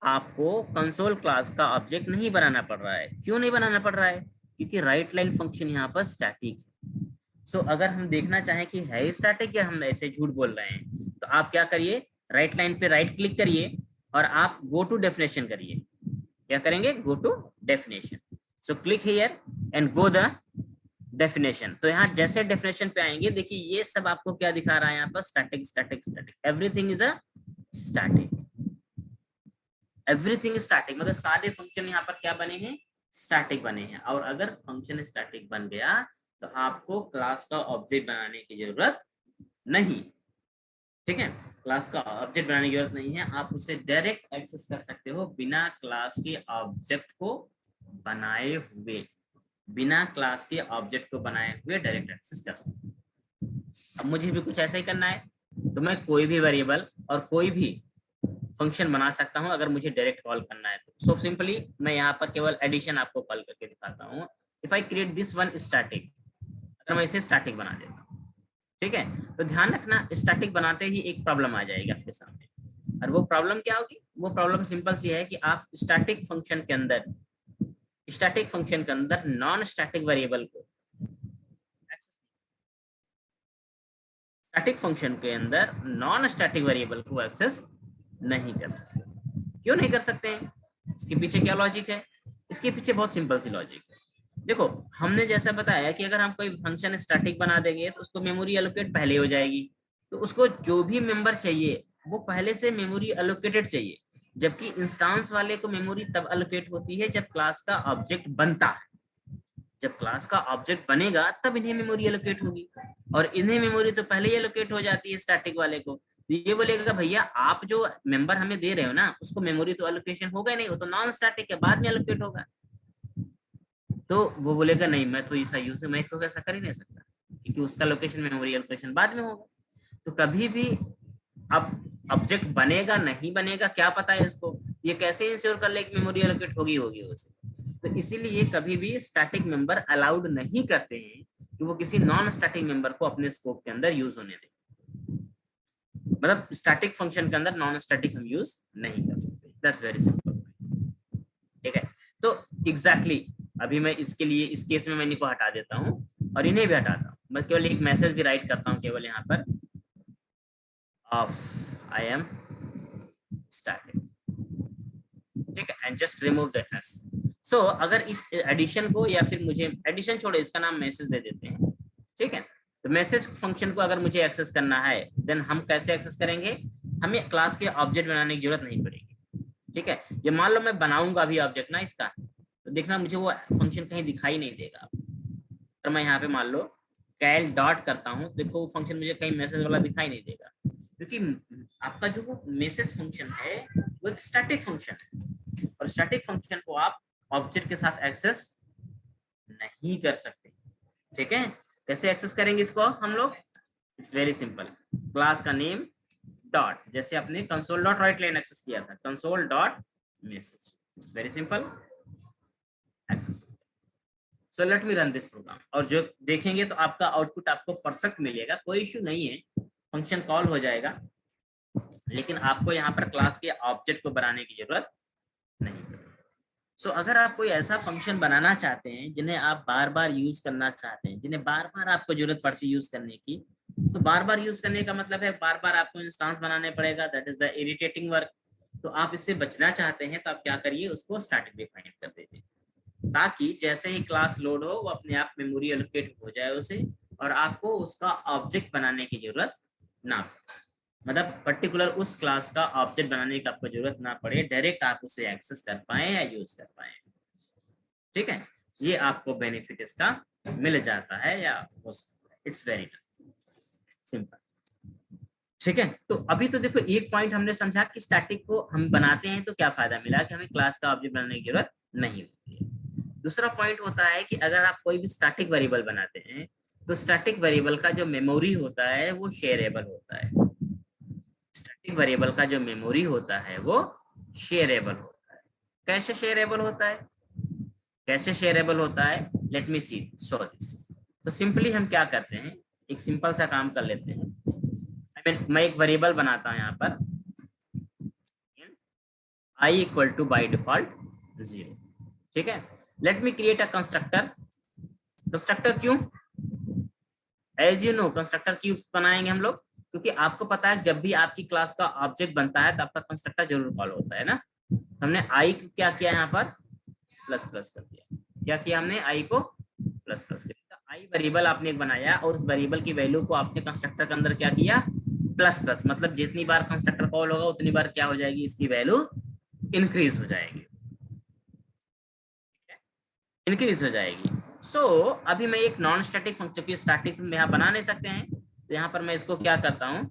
आपको कंसोल क्लास का ऑब्जेक्ट नहीं बनाना पड़ रहा है। क्यों नहीं बनाना पड़ रहा है, क्योंकि राइट लाइन फंक्शन यहाँ पर स्टैटिक है। सो अगर हम देखना चाहें कि है स्टैटिक या हम ऐसे झूठ बोल रहे हैं, तो आप क्या करिए, राइट लाइन पे राइट क्लिक करिए और आप गो टू डेफिनेशन करिए। क्या करेंगे, go to definition. So click here and go the definition. तो यहाँ जैसे डेफिनेशन पे आएंगे, देखिए ये सब आपको क्या दिखा रहा है यहाँ पर, static static static, everything is a static, everything is static. मतलब सारे फंक्शन यहाँ पर क्या बने हैं, स्टैटिक बने हैं। और अगर फंक्शन स्टैटिक बन गया तो आपको क्लास का ऑब्जेक्ट बनाने की जरूरत नहीं, ठीक है। क्लास का ऑब्जेक्ट बनाने की जरूरत नहीं है, आप उसे डायरेक्ट एक्सेस कर सकते हो बिना क्लास के ऑब्जेक्ट को बनाए हुए, बिना क्लास के ऑब्जेक्ट को बनाए हुए डायरेक्ट एक्सेस कर सकते हो। अब मुझे भी कुछ ऐसा ही करना है, तो मैं कोई भी वेरिएबल और कोई भी फंक्शन बना सकता हूं अगर मुझे डायरेक्ट कॉल करना है तो। सो सिंपली मैं यहाँ पर केवल एडिशन आपको कॉल करके दिखाता हूँ। If I create this one static, अगर मैं इसे स्टैटिक बना देता हूँ, ठीक है, तो ध्यान रखना स्टैटिक बनाते ही एक प्रॉब्लम आ जाएगी आपके सामने। और वो प्रॉब्लम क्या होगी, वो प्रॉब्लम सिंपल सी है कि आप स्टैटिक फंक्शन के अंदर, स्टैटिक फंक्शन के अंदर नॉन स्टैटिक वेरिएबल को, स्टैटिक फंक्शन के अंदर नॉन स्टैटिक वेरिएबल को एक्सेस नहीं कर सकते। क्यों नहीं कर सकते हैं, इसके पीछे क्या लॉजिक है, इसके पीछे बहुत सिंपल सी लॉजिक है। देखो हमने जैसा बताया कि अगर हम कोई फंक्शन स्टैटिक बना देंगे तो उसको मेमोरी एलोकेट पहले हो जाएगी, तो उसको जो भी मेंबर चाहिए वो पहले से मेमोरी एलोकेटेड चाहिए। जबकि इंस्टेंस वाले को मेमोरी तब एलोकेट होती है जब क्लास का ऑब्जेक्ट बनता है। जब क्लास का ऑब्जेक्ट बनेगा तब इन्हें मेमोरी एलोकेट होगी, और इन्हें मेमोरी तो पहले ही एलोकेट हो जाती है स्टैटिक वाले को। ये बोलेगा भैया आप जो मेंबर हमें दे रहे हो ना, उसको मेमोरी तो एलोकेशन होगा नहीं, वो तो नॉन स्टैटिक है, बाद में एलोकेट होगा। तो वो बोलेगा नहीं, मैं तो ऐसा यूज मैं तो ऐसा कर ही नहीं सकता, क्योंकि उसका लोकेशन मेमोरी एलोकेशन बाद में होगा। तो कभी भी अब ऑब्जेक्ट बनेगा नहीं बनेगा क्या पता है इसको, ये कैसे इंश्योर कर ले कि मेमोरी एलोकेट होगी उसे। तो इसीलिए कभी भी स्टैटिक मेंबर अलाउड नहीं करते हैं कि वो किसी नॉन स्टैटिक मेंबर को अपने स्कोप के अंदर यूज होने दें। मतलब स्टैटिक फंक्शन के अंदर नॉन स्टैटिक हम यूज नहीं कर सकते, दैट्स वेरी सिंपल, ठीक है। तो एग्जैक्टली अभी मैं इसके लिए, इस केस में मैं इनको हटा देता हूँ और इन्हें भी हटाता हूँ। मैं केवल एक मैसेज भी राइट करता हूँ केवल यहाँ पर, ऑफ आई एम स्टैटिक, ठीक है, and just remove the S. So अगर इस एडिशन को, या फिर मुझे एडिशन छोड़ो, इसका नाम मैसेज दे देते हैं, ठीक है। तो मैसेज फंक्शन को अगर मुझे एक्सेस करना है देन हम कैसे एक्सेस करेंगे, हमें क्लास के ऑब्जेक्ट बनाने की जरूरत नहीं पड़ेगी, ठीक है। ये मान लो मैं बनाऊंगा अभी ऑब्जेक्ट ना इसका, तो देखना मुझे वो फंक्शन कहीं दिखाई नहीं देगा। तो मैं यहाँ पे मान लो कैल डॉट करता हूँ, देखो वो फंक्शन मुझे कहीं मैसेज वाला दिखाई नहीं देगा, क्योंकि आपका जो वो मैसेज फंक्शन है वो एक स्टैटिक फंक्शन है, और स्टैटिक फंक्शन को आप ऑब्जेक्ट के साथ एक्सेस नहीं कर सकते, ठीक है। कैसे एक्सेस करेंगे इसको हम लोग, इट्स वेरी सिंपल, क्लास का नेम डॉट, जैसे आपने console dot write line access किया था, console dot message, it's very simple access. So let me run this program, और जो देखेंगे तो आपका आउटपुट आपको परफेक्ट मिलेगा, कोई इश्यू नहीं है, फंक्शन कॉल हो जाएगा, लेकिन आपको यहाँ पर क्लास के ऑब्जेक्ट को बनाने की जरूरत नहीं। सो अगर आप कोई ऐसा फंक्शन बनाना चाहते हैं जिन्हें आप बार बार यूज करना चाहते हैं, जिन्हें बार बार आपको जरूरत पड़ती है यूज करने की, तो बार बार यूज करने का मतलब है बार बार आपको इंस्टेंस बनाने पड़ेगा, that is the irritating work. तो आप इससे बचना चाहते हैं तो आप क्या करिए, उसको स्टैटिक डिफाइन कर दीजिए, ताकि जैसे ही क्लास लोड हो वो अपने आप मेमोरी एलोकेट हो जाए उसे, और आपको उसका ऑब्जेक्ट बनाने की जरूरत ना पड़े। मतलब पर्टिकुलर उस क्लास का ऑब्जेक्ट बनाने की आपको जरूरत ना पड़े, डायरेक्ट आप उसे एक्सेस कर पाए या यूज कर पाए। ठीक है, ये आपको बेनिफिट इसका मिल जाता है या हो सकता है। It's very simple. ठीक है, तो अभी तो देखो एक पॉइंट हमने समझा कि स्टैटिक को हम बनाते हैं तो क्या फायदा मिला, कि हमें क्लास का ऑब्जेक्ट बनाने की जरूरत नहीं होती है। दूसरा पॉइंट होता है कि अगर आप कोई भी स्टैटिक वेरिएबल बनाते हैं तो स्टैटिक वेरिएबल का जो मेमोरी होता है वो शेयरेबल होता है। स्टैटिक वेरिएबल का जो मेमोरी होता है वो शेयरेबल होता है। कैसे शेयरेबल होता है, कैसे शेयरेबल होता है, let me see so this. तो सिंपली हम क्या करते हैं, एक सिंपल सा काम कर लेते हैं। मैं एक वेरिएबल बनाता हूं यहाँ पर, i equal two by default 0। ठीक है, let me create a constructor. Constructor क्यों, एज यू नो कंस्ट्रक्टर क्यों बनाएंगे हम लोग, क्योंकि आपको पता है जब भी आपकी क्लास का ऑब्जेक्ट बनता है तो आपका कंस्ट्रक्टर जरूर कॉल होता है ना। हमने i को क्या किया, यहाँ पर प्लस प्लस कर दिया। क्या किया हमने, i को प्लस प्लस कर दिया। i वेरिएबल आपने एक बनाया और उस वेरिएबल की वैल्यू को आपने कंस्ट्रक्टर के अंदर क्या किया, प्लस प्लस। मतलब जितनी बार कंस्ट्रक्टर कॉल होगा उतनी बार क्या हो जाएगी, इसकी वैल्यू इंक्रीज हो जाएगी, इंक्रीज हो जाएगी। सो अभी मैं एक नॉन स्टैटिक फंक्शन की स्टैटिक में यहाँ बना नहीं सकते हैं, तो यहाँ पर मैं इसको क्या करता हूँ,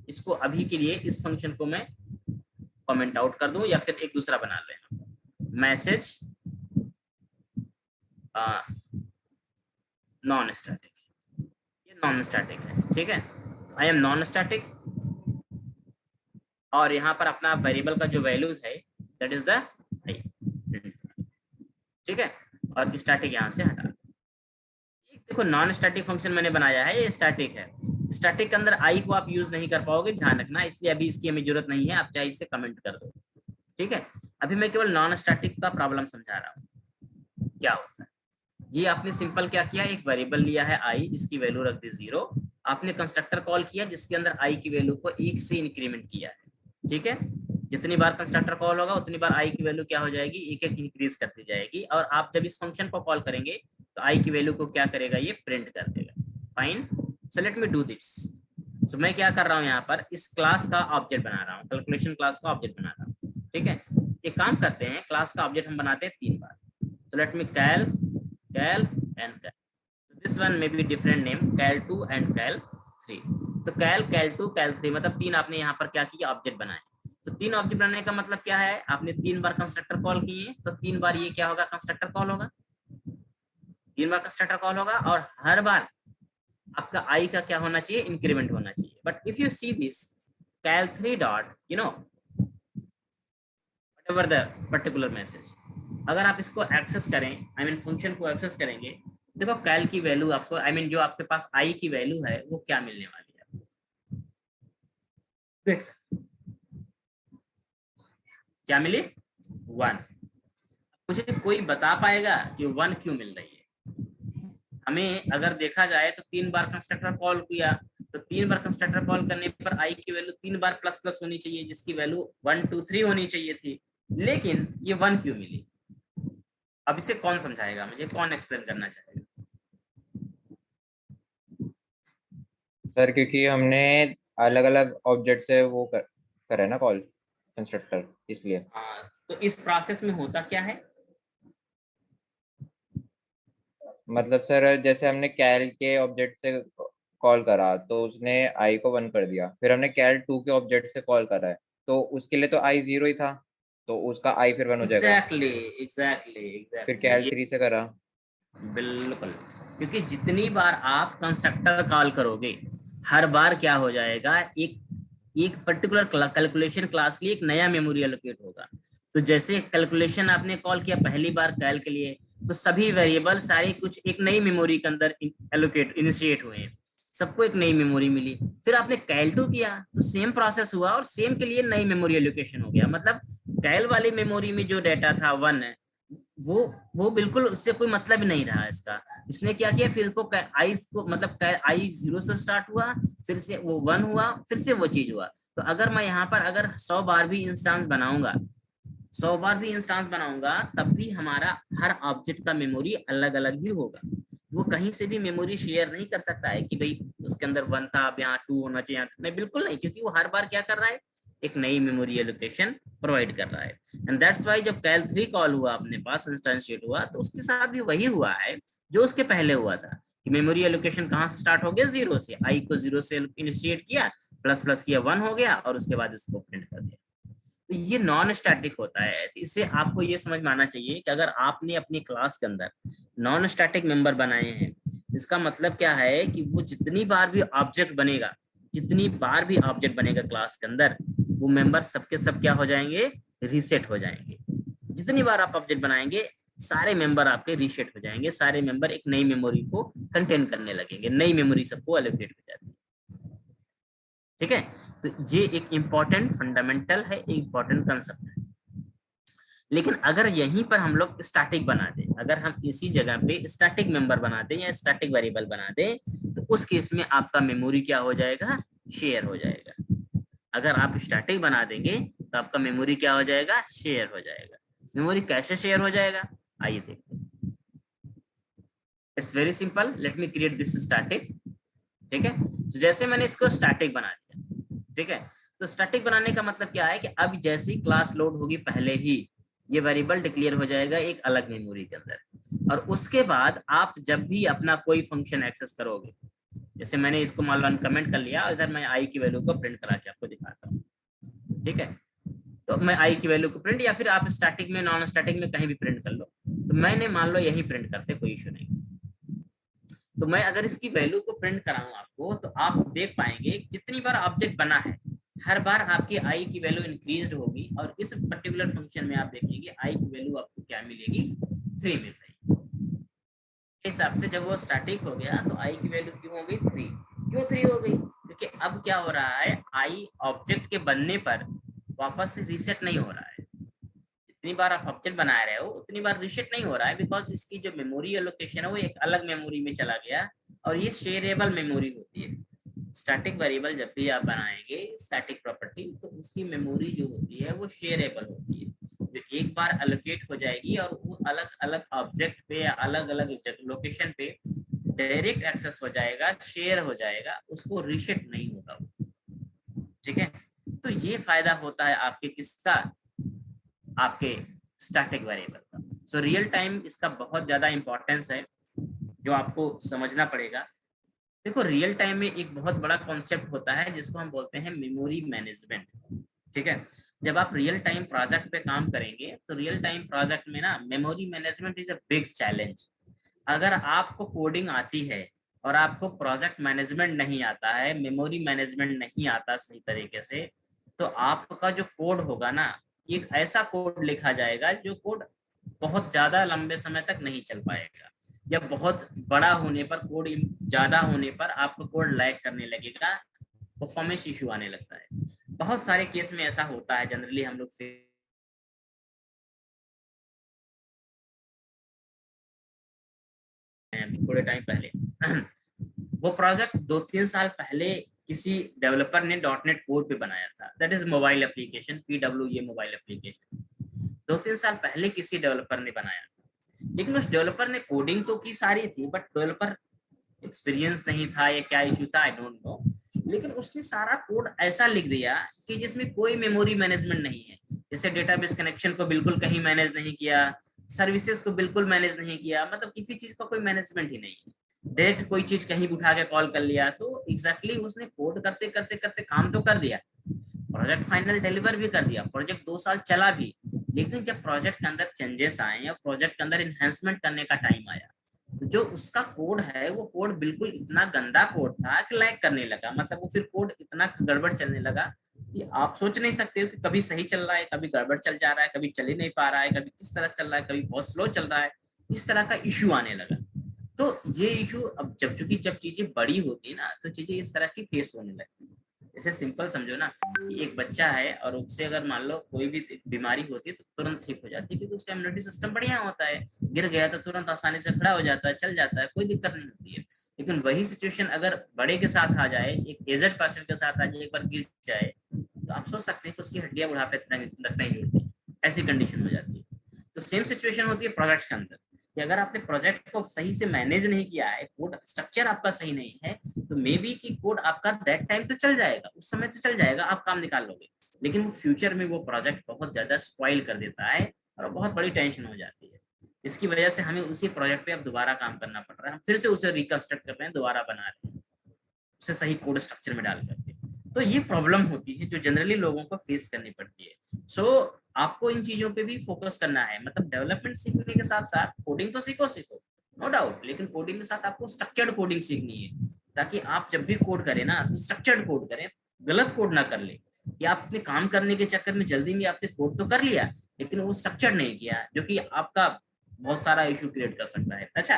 इसको अभी के लिए इस फंक्शन को मैं कमेंट आउट कर दूं या फिर एक दूसरा बना लेना, मैसेज नॉन स्टैटिक। ये नॉन स्टैटिक है। ठीक है, आई एम नॉन स्टैटिक, और यहाँ पर अपना वेरिएबल का जो वैल्यूज है दैट इज द आई। ठीक है, और स्टैटिक यहाँ से हटा। देखो नॉन स्टैटिक फंक्शन मैंने बनाया है, ये स्टैटिक है। स्टैटिक के अंदर आई को आप यूज नहीं कर पाओगे, ध्यान रखना, इसलिए अभी इसकी हमें जरूरत नहीं है, आप चाहे इसे कमेंट कर दो। ठीक है, अभी मैं केवल नॉन स्टैटिक का प्रॉब्लम समझा रहा हूँ क्या होता है। ये आपने सिंपल क्या किया, एक वेरिएबल लिया है आई जिसकी वैल्यू रख दी 0, आपने कंस्ट्रक्टर कॉल किया जिसके अंदर आई की वैल्यू को 1 से इंक्रीमेंट किया है। ठीक है, जितनी बार कंस्ट्रक्टर कॉल होगा उतनी बार आई की वैल्यू क्या हो जाएगी, एक एक इंक्रीज करती जाएगी, और आप जब इस फंक्शन को कॉल करेंगे तो आई की वैल्यू को क्या करेगा, ये प्रिंट कर देगा। Fine, so let me do this. So मैं क्या कर रहा हूँ, यहाँ पर इस क्लास का ऑब्जेक्ट बना रहा हूँ, कैलकुलेशन क्लास का ऑब्जेक्ट बना रहा हूँ। ठीक है, एक काम करते हैं, क्लास का ऑब्जेक्ट हम बनाते हैं 3 बार। So let me cal and cal, this one may be different name, cal two and cal three. तो कैल2 कैल3 मतलब 3 आपने यहाँ पर क्या किया, ऑब्जेक्ट बनाए। तो 3 ऑब्जेक्ट बनाने का मतलब क्या है, आपने 3 बार कंस्ट्रक्टर कॉल किए, तो 3 बार ये क्या होगा, कंस्ट्रक्टर कॉल होगा, 3 बार कंस्ट्रक्टर कॉल होगा, और हर बार आपका आई का क्या होना चाहिए, इंक्रीमेंट होना चाहिए। But if you see this cal three dot you know whatever the particular message, अगर आप इसको एक्सेस करें, आई मीन फंक्शन को एक्सेस करेंगे, देखो कैल की वैल्यू आपको, आई मीन जो आपके पास आई की वैल्यू है वो क्या मिलने वाली है, देख क्या मिली, 1। मुझे कोई बता पाएगा कि 1 क्यों मिल रही है। हमें अगर देखा जाए तो 3 बार कंस्ट्रक्टर कॉल किया, तो 3 बार कंस्ट्रक्टर कॉल करने पर आई की वैल्यू 3 बार प्लस प्लस होनी चाहिए, जिसकी वैल्यू 1 2 3 होनी चाहिए थी, लेकिन ये 1 क्यों मिली। अब इसे कौन समझाएगा मुझे, कौन एक्सप्लेन करना चाहेगा। सर क्योंकि हमने अलग अलग ऑब्जेक्ट से वो करा है ना कॉल कंस्ट्रक्टर, इसलिए। हाँ, तो इस प्रोसेस में होता क्या है, मतलब सर जैसे हमने कैल के ऑब्जेक्ट से कॉल करा तो उसने आई को 1 कर दिया, फिर हमने कैल2 के ऑब्जेक्ट से कॉल करा है तो उसके लिए तो आई 0 ही था, तो उसका आई फिर 1 हो जाएगा। एग्जैक्टली फिर कैल3 से करा, बिल्कुल, क्योंकि जितनी बार आप कंस्ट्रक्टर कॉल करोगे हर बार क्या हो जाएगा, एक पर्टिकुलर कैलकुलेशन क्लास के लिए एक नया मेमोरी एलोकेट होगा। तो जैसे कैलकुलेशन आपने कॉल किया पहली बार कैल के लिए, तो सभी वेरिएबल सारे कुछ एक नई मेमोरी के अंदर एलोकेट इनिशिएट हुए हैं, सबको एक नई मेमोरी मिली। फिर आपने कैल2 किया तो सेम प्रोसेस हुआ और सेम के लिए नई मेमोरी एलोकेशन हो गया। मतलब कैल वाली मेमोरी में जो डाटा था 1 है, वो बिल्कुल उससे कोई मतलब ही नहीं रहा इसका। इसने क्या किया, फिर इसको आई को मतलब आई 0 से स्टार्ट हुआ, फिर से वो 1 हुआ, फिर से वो चीज हुआ। तो अगर मैं यहाँ पर अगर 100 बार भी इंस्टांस बनाऊंगा, 100 बार भी इंस्टांस बनाऊंगा, तब भी हमारा हर ऑब्जेक्ट का मेमोरी अलग अलग ही होगा। वो कहीं से भी मेमोरी शेयर नहीं कर सकता है कि भाई उसके अंदर 1 था, अब यहाँ 2 होना चाहिए, नहीं, बिल्कुल नहीं, क्योंकि वो हर बार क्या कर रहा है, एक नई मेमोरी एलोकेशन प्रोवाइड कर रहा है। एंड दैट्स व्हाई जब कैल 3 कॉल हुआ अपने पास, इंस्टेंशिएट हुआ, तो उसके साथ भी वही हुआ है जो उसके पहले हुआ था कि मेमोरी एलोकेशन कहाँ से स्टार्ट हो गया, 0 से। आई को 0 से इनिशिएट किया, प्लस प्लस किया, 1 हो गया, और उसके बाद इसको प्रिंट कर दिया। तो ये नॉन स्टैटिक होता है। तो इससे आपको ये समझ में आना चाहिए कि अगर आपने अपनी क्लास के अंदर नॉन स्टैटिक मेंबर बनाए हैं, इसका मतलब क्या है कि वो जितनी बार भी ऑब्जेक्ट बनेगा, जितनी बार भी ऑब्जेक्ट बनेगा क्लास के अंदर, वो मेंबर सबके सब क्या हो जाएंगे, रीसेट हो जाएंगे। जितनी बार आप ऑब्जेक्ट बनाएंगे, सारे मेंबर आपके रीसेट हो जाएंगे, सारे मेंबर एक नई मेमोरी को कंटेन करने लगेंगे, नई मेमोरी सबको एलोकेट हो जाती है। ठीक है, तो ये एक इम्पॉर्टेंट फंडामेंटल है, इम्पॉर्टेंट कंसेप्ट है। लेकिन अगर यहीं पर हम लोग स्टैटिक बना दें, अगर हम इसी जगह पे स्टैटिक मेंबर बना दें या स्टैटिक वेरिएबल बना दें, तो उस केस में आपका मेमोरी क्या हो जाएगा, शेयर हो जाएगा। अगर आप स्टैटिक बना देंगे तो आपका मेमोरी क्या हो जाएगा, शेयर हो जाएगा। मेमोरी कैसे शेयर हो जाएगा, आइए देखते हैं। It's very simple, let me create this static. ठीक है, तो जैसे मैंने इसको स्टैटिक बना दिया, ठीक है, तो स्टैटिक बनाने का मतलब क्या है कि अब जैसी क्लास लोड होगी, पहले ही ये वेरिएबल डिक्लेयर हो जाएगा एक अलग मेमोरी के अंदर, और उसके बाद आप जब भी अपना कोई फंक्शन एक्सेस करोगे, जैसे मैंने इसको मान लो अनकमेंट कर लिया, इधर मैं आई की वैल्यू को प्रिंट करा के आपको दिखाता हूँ। ठीक है, तो मैं आई की वैल्यू को प्रिंट, या फिर आप स्टैटिक में, नॉन स्टैटिक में कहीं भी प्रिंट कर लो, तो मैंने मान लो यही प्रिंट करते, कोई इशू नहीं। तो मैं अगर इसकी वैल्यू को प्रिंट कराऊं आपको, तो आप देख पाएंगे जितनी बार ऑब्जेक्ट बना है, हर बार आपकी आई की वैल्यू इंक्रीज्ड होगी, और इस पर्टिकुलर फंक्शन में आप देखेंगे आई की वैल्यू आपको क्या मिलेगी, 3 मिल रही। इस हिसाब से जब वो स्टैटिक हो गया, तो आई की वैल्यू क्यों हो गई, 3। क्यों 3 हो गई, क्योंकि अब क्या हो रहा है, आई ऑब्जेक्ट के बनने पर वापस से रीसेट नहीं हो रहा है। जितनी बार आप ऑब्जेक्ट बना रहे हो उतनी बार रीसेट नहीं हो रहा है, बिकॉज इसकी जो मेमोरी एलोकेशन है वो एक अलग मेमोरी में चला गया, और ये शेयरेबल मेमोरी होती है। स्टैटिक वेरिएबल जब भी आप बनाएंगे स्टैटिक प्रॉपर्टी, तो उसकी मेमोरी जो होती है वो शेयरेबल होती है, जो एक बार एलोकेट हो जाएगी, और वो अलग अलग ऑब्जेक्ट पे या अलग अलग लोकेशन पे डायरेक्ट एक्सेस हो जाएगा, शेयर हो जाएगा, उसको रीसेट नहीं होगा। ठीक है, तो ये फायदा होता है आपके किसका, आपके स्टैटिक वेरिएबल का। सो रियल टाइम इसका बहुत ज्यादा इंपॉर्टेंस है, जो आपको समझना पड़ेगा। देखो, रियल टाइम में एक बहुत बड़ा कॉन्सेप्ट होता है जिसको हम बोलते हैं मेमोरी मैनेजमेंट। ठीक है, जब आप रियल टाइम प्रोजेक्ट पे काम करेंगे, तो रियल टाइम प्रोजेक्ट में ना memory management is a big challenge. अगर आपको कोडिंग आती है और आपको प्रोजेक्ट मैनेजमेंट नहीं आता है, मेमोरी मैनेजमेंट नहीं आता सही तरीके से, तो आपका जो कोड होगा ना, एक ऐसा कोड लिखा जाएगा जो कोड बहुत ज्यादा लंबे समय तक नहीं चल पाएगा, या बहुत बड़ा होने पर, कोड ज्यादा होने पर आपका कोड लैग करने लगेगा, परफॉर्मेंस इशू आने लगता है। बहुत सारे केस में ऐसा होता है, जनरली हम लोग थोड़े टाइम पहले वो प्रोजेक्ट 2-3 साल पहले किसी डेवलपर ने .NET कोड पे बनाया था, that is mobile application, PWA mobile application. 2-3 साल पहले किसी डेवलपर ने बनाया था, लेकिन उस डेवलपर ने कोडिंग तो की सारी थी, बट डेवलपर एक्सपीरियंस नहीं था, या क्या इशू था, आई डोंट नो, लेकिन उसने सारा कोड ऐसा लिख दिया कि जिसमें कोई मेमोरी मैनेजमेंट नहीं है। जैसे डेटाबेस कनेक्शन को बिल्कुल कहीं मैनेज नहीं किया, सर्विसेज को बिल्कुल मैनेज नहीं किया, मतलब किसी चीज का कोई मैनेजमेंट ही नहीं है, डायरेक्ट कोई चीज कहीं उठा के कॉल कर लिया। तो एग्जैक्टली उसने कोड करते करते करते काम तो कर दिया, प्रोजेक्ट फाइनल डिलीवर भी कर दिया, प्रोजेक्ट 2 साल चला भी, लेकिन जब प्रोजेक्ट के अंदर चेंजेस आए या प्रोजेक्ट के अंदर इनहेंसमेंट करने का टाइम आया, तो जो उसका कोड है वो कोड बिल्कुल इतना गंदा कोड था कि लैग करने लगा। मतलब वो फिर कोड इतना गड़बड़ चलने लगा कि आप सोच नहीं सकते हो कि कभी सही चल रहा है, कभी गड़बड़ चल जा रहा है, कभी चल ही नहीं पा रहा है, कभी किस तरह चल रहा है, कभी बहुत स्लो चल रहा है, इस तरह का इशू आने लगा। तो ये इशू अब जब चूंकि जब चीजें बड़ी होती है ना, तो चीजें इस तरह की फेस होने लगती है। जैसे सिंपल समझो ना कि एक बच्चा है और उससे अगर मान लो कोई भी बीमारी होती है तो तुरंत ठीक हो जाती है, क्योंकि उसका इम्यूनिटी सिस्टम बढ़िया होता है, गिर गया तो तुरंत आसानी से खड़ा हो जाता है, चल जाता है, कोई दिक्कत नहीं होती है। लेकिन वही सिचुएशन अगर बड़े के साथ आ जाए, एक एजेड पर्सन के साथ आ जाए, एक बार गिर जाए, तो आप सोच सकते हैं कि उसकी हड्डियां बुढ़ापे तक नहीं जुड़ती, ऐसी कंडीशन हो जाती है। तो सेम सिचुएशन होती है प्रोजेक्ट के अंदर, कि अगर आपने प्रोजेक्ट को सही से मैनेज नहीं किया है, कोड स्ट्रक्चर आपका सही नहीं है, तो मे बी कि कोड आपका दैट टाइम तो चल जाएगा, उस समय तो चल जाएगा, आप काम निकाल लोगे, लेकिन फ्यूचर में वो प्रोजेक्ट बहुत ज्यादा स्पॉइल कर देता है और बहुत बड़ी टेंशन हो जाती है। इसकी वजह से हमें उसी प्रोजेक्ट पे अब दोबारा काम करना पड़ रहा है, हम फिर से उसे रिकंस्ट्रक्ट कर रहे हैं, दोबारा बना रहे हैं, उसे सही कोड स्ट्रक्चर में डाल करके। तो ये प्रॉब्लम होती है जो जनरली लोगों को फेस करनी पड़ती है। सो आपको इन चीजों पे भी फोकस करना है, मतलब डेवलपमेंट सीखने के साथ साथ कोडिंग तो सीखो नो डाउट, लेकिन कोडिंग के साथ आपको स्ट्रक्चर्ड कोडिंग सीखनी है, ताकि आप जब भी कोड करें ना तो स्ट्रक्चर्ड कोड करें, गलत कोड ना कर ले, कि आप अपने काम करने के चक्कर में जल्दी में आपने कोड तो कर लिया लेकिन वो स्ट्रक्चर नहीं किया, जो कि आपका बहुत सारा इशू क्रिएट कर सकता है। अच्छा,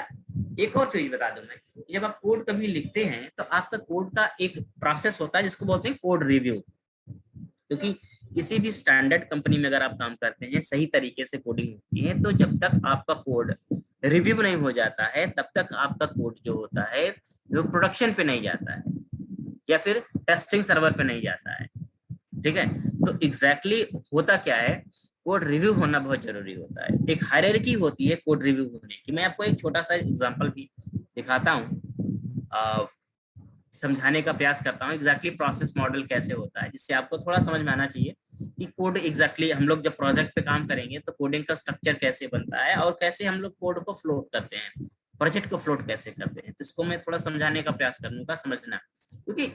एक और चीज बता दूं मैं, जब आप कोड कभी लिखते हैं तो आपका कोड का एक प्रोसेस होता है जिसको बोलते हैं कोड रिव्यू, क्योंकि किसी भी स्टैंडर्ड कंपनी में अगर आप काम करते हैं, सही तरीके से कोडिंग होती है, तो जब तक आपका कोड रिव्यू नहीं हो जाता है तब तक आपका कोड जो होता है वो प्रोडक्शन पे नहीं जाता है या फिर टेस्टिंग सर्वर पे नहीं जाता है। ठीक है, तो एग्जैक्टली होता क्या है, कोड रिव्यू होना बहुत जरूरी होता है, एक हायरार्की होती है कोड रिव्यू होने की। मैं आपको एक छोटा सा एग्जांपल भी दिखाता हूँ, समझाने का प्रयास करता हूँ एग्जैक्टली प्रोसेस मॉडल कैसे होता है, जिससे आपको थोड़ा समझ में आना चाहिए कि कोड एग्जैक्टली हम लोग जब प्रोजेक्ट पे काम करेंगे तो कोडिंग का स्ट्रक्चर कैसे बनता है और कैसे हम लोग कोड को फ्लोट करते हैं, प्रोजेक्ट को फ्लोट कैसे करते हैं। तो इसको मैं थोड़ा समझाने का प्रयास करूंगा, समझना, क्योंकि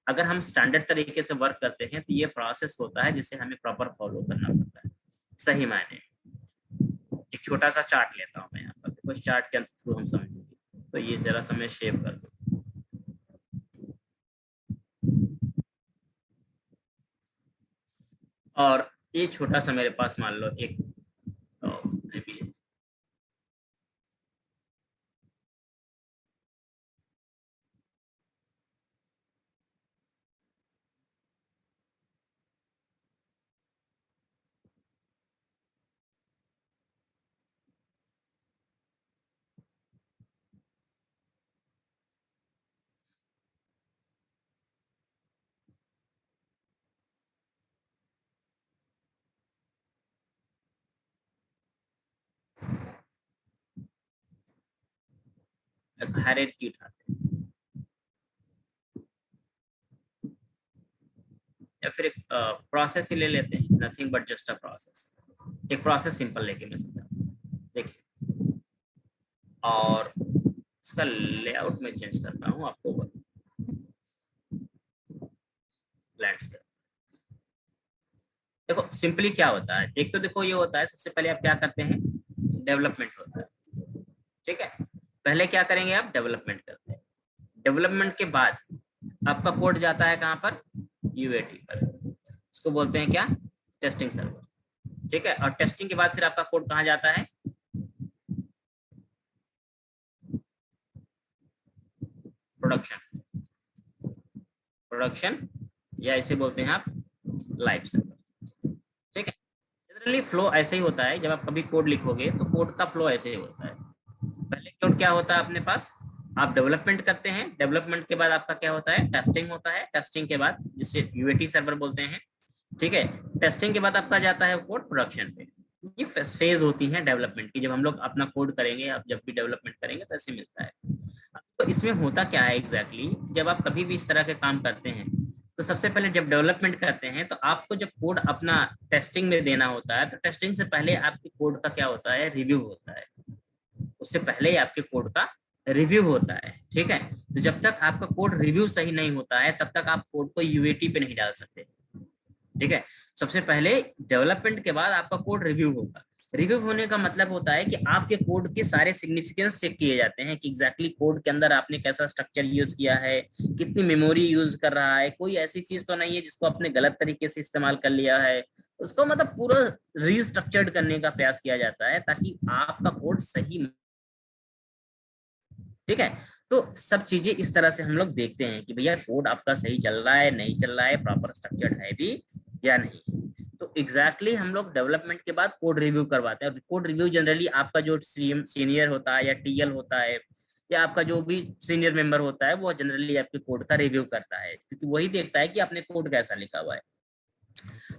अगर हम स्टैंडर्ड तरीके से वर्क करते हैं तो ये प्रोसेस होता है जिसे हमें प्रॉपर फॉलो करना पड़ता है सही मायने। एक छोटा सा चार्ट लेता हूँ मैं यहाँ पर, देखो इस चार्ट के थ्रू हम समझेंगे। तो ये जरा समय शेप कर दो, और ये छोटा सा मेरे पास मान लो एक हायरार्की उठाते हैं, या फिर एक प्रोसेस ही ले लेते हैं, nothing but just a process. एक प्रोसेस सिंपल लेके मैं समझाता हूँ, देखिए, और इसका लेआउट में चेंज करता हूँ आपको, लैंडस्केप। देखो सिंपली क्या होता है, एक तो देखो ये होता है, सबसे पहले आप क्या करते हैं, डेवलपमेंट होता है। ठीक है, पहले क्या करेंगे आप, डेवलपमेंट करते हैं, डेवलपमेंट के बाद आपका कोड जाता है कहाँ पर, यूएटी पर, इसको बोलते हैं क्या, टेस्टिंग सर्वर। ठीक है, और टेस्टिंग के बाद फिर आपका कोड कहाँ जाता है, प्रोडक्शन या इसे बोलते हैं आप लाइव सर्वर। ठीक है, जनरली फ्लो ऐसे ही होता है, जब आप कभी कोड लिखोगे तो कोड का फ्लो ऐसे ही होता है। पहले कोड क्या होता है अपने पास, आप डेवलपमेंट करते हैं, डेवलपमेंट के बाद आपका क्या होता है, टेस्टिंग होता है, टेस्टिंग के बाद जिसे यूएटी सर्वर बोलते हैं। ठीक है, टेस्टिंग के बाद आपका जाता है कोड प्रोडक्शन पे। ये फेज होती है डेवलपमेंट की, जब हम लोग अपना कोड करेंगे, आप जब भी डेवलपमेंट करेंगे तो ऐसे मिलता है। तो इसमें होता क्या है एग्जैक्टली, जब आप कभी भी इस तरह के काम करते हैं तो सबसे पहले जब डेवलपमेंट करते हैं तो आपको जब कोड अपना टेस्टिंग में देना होता है, तो टेस्टिंग से पहले आपके कोड का क्या होता है, रिव्यू होता है, उससे पहले ही आपके कोड का रिव्यू होता है। ठीक है, तो जब तक आपका कोड रिव्यू सही नहीं होता है तब तक आप कोड को यूएटी पे नहीं डाल सकते। ठीक है, सबसे पहले डेवलपमेंट के बाद आपका कोड रिव्यू होगा। रिव्यू होने का मतलब होता है कि आपके कोड के सारे सिग्निफिकेंस चेक किए जाते हैं कि एग्जैक्टली कोड के अंदर आपने कैसा स्ट्रक्चर यूज किया है, कितनी मेमोरी यूज कर रहा है, कोई ऐसी चीज तो नहीं है जिसको आपने गलत तरीके से इस्तेमाल कर लिया है। उसको मतलब पूरा रीस्ट्रक्चर्ड करने का प्रयास किया जाता है ताकि आपका कोड सही। ठीक है। तो सब चीजें इस तरह से हम लोग देखते हैं कि भैया कोड आपका सही चल रहा है, नहीं चल रहा है, प्रॉपर स्ट्रक्चर्ड है भी या नहीं है। तो एग्जैक्टली हम लोग डेवलपमेंट के बाद कोड रिव्यू करवाते हैं। कोड रिव्यू जनरली आपका जो सीनियर होता है या टीएल होता है या आपका जो भी सीनियर मेंबर होता है वो जनरली आपके कोड का रिव्यू करता है, क्योंकि वही देखता है कि आपने कोड कैसा लिखा हुआ है।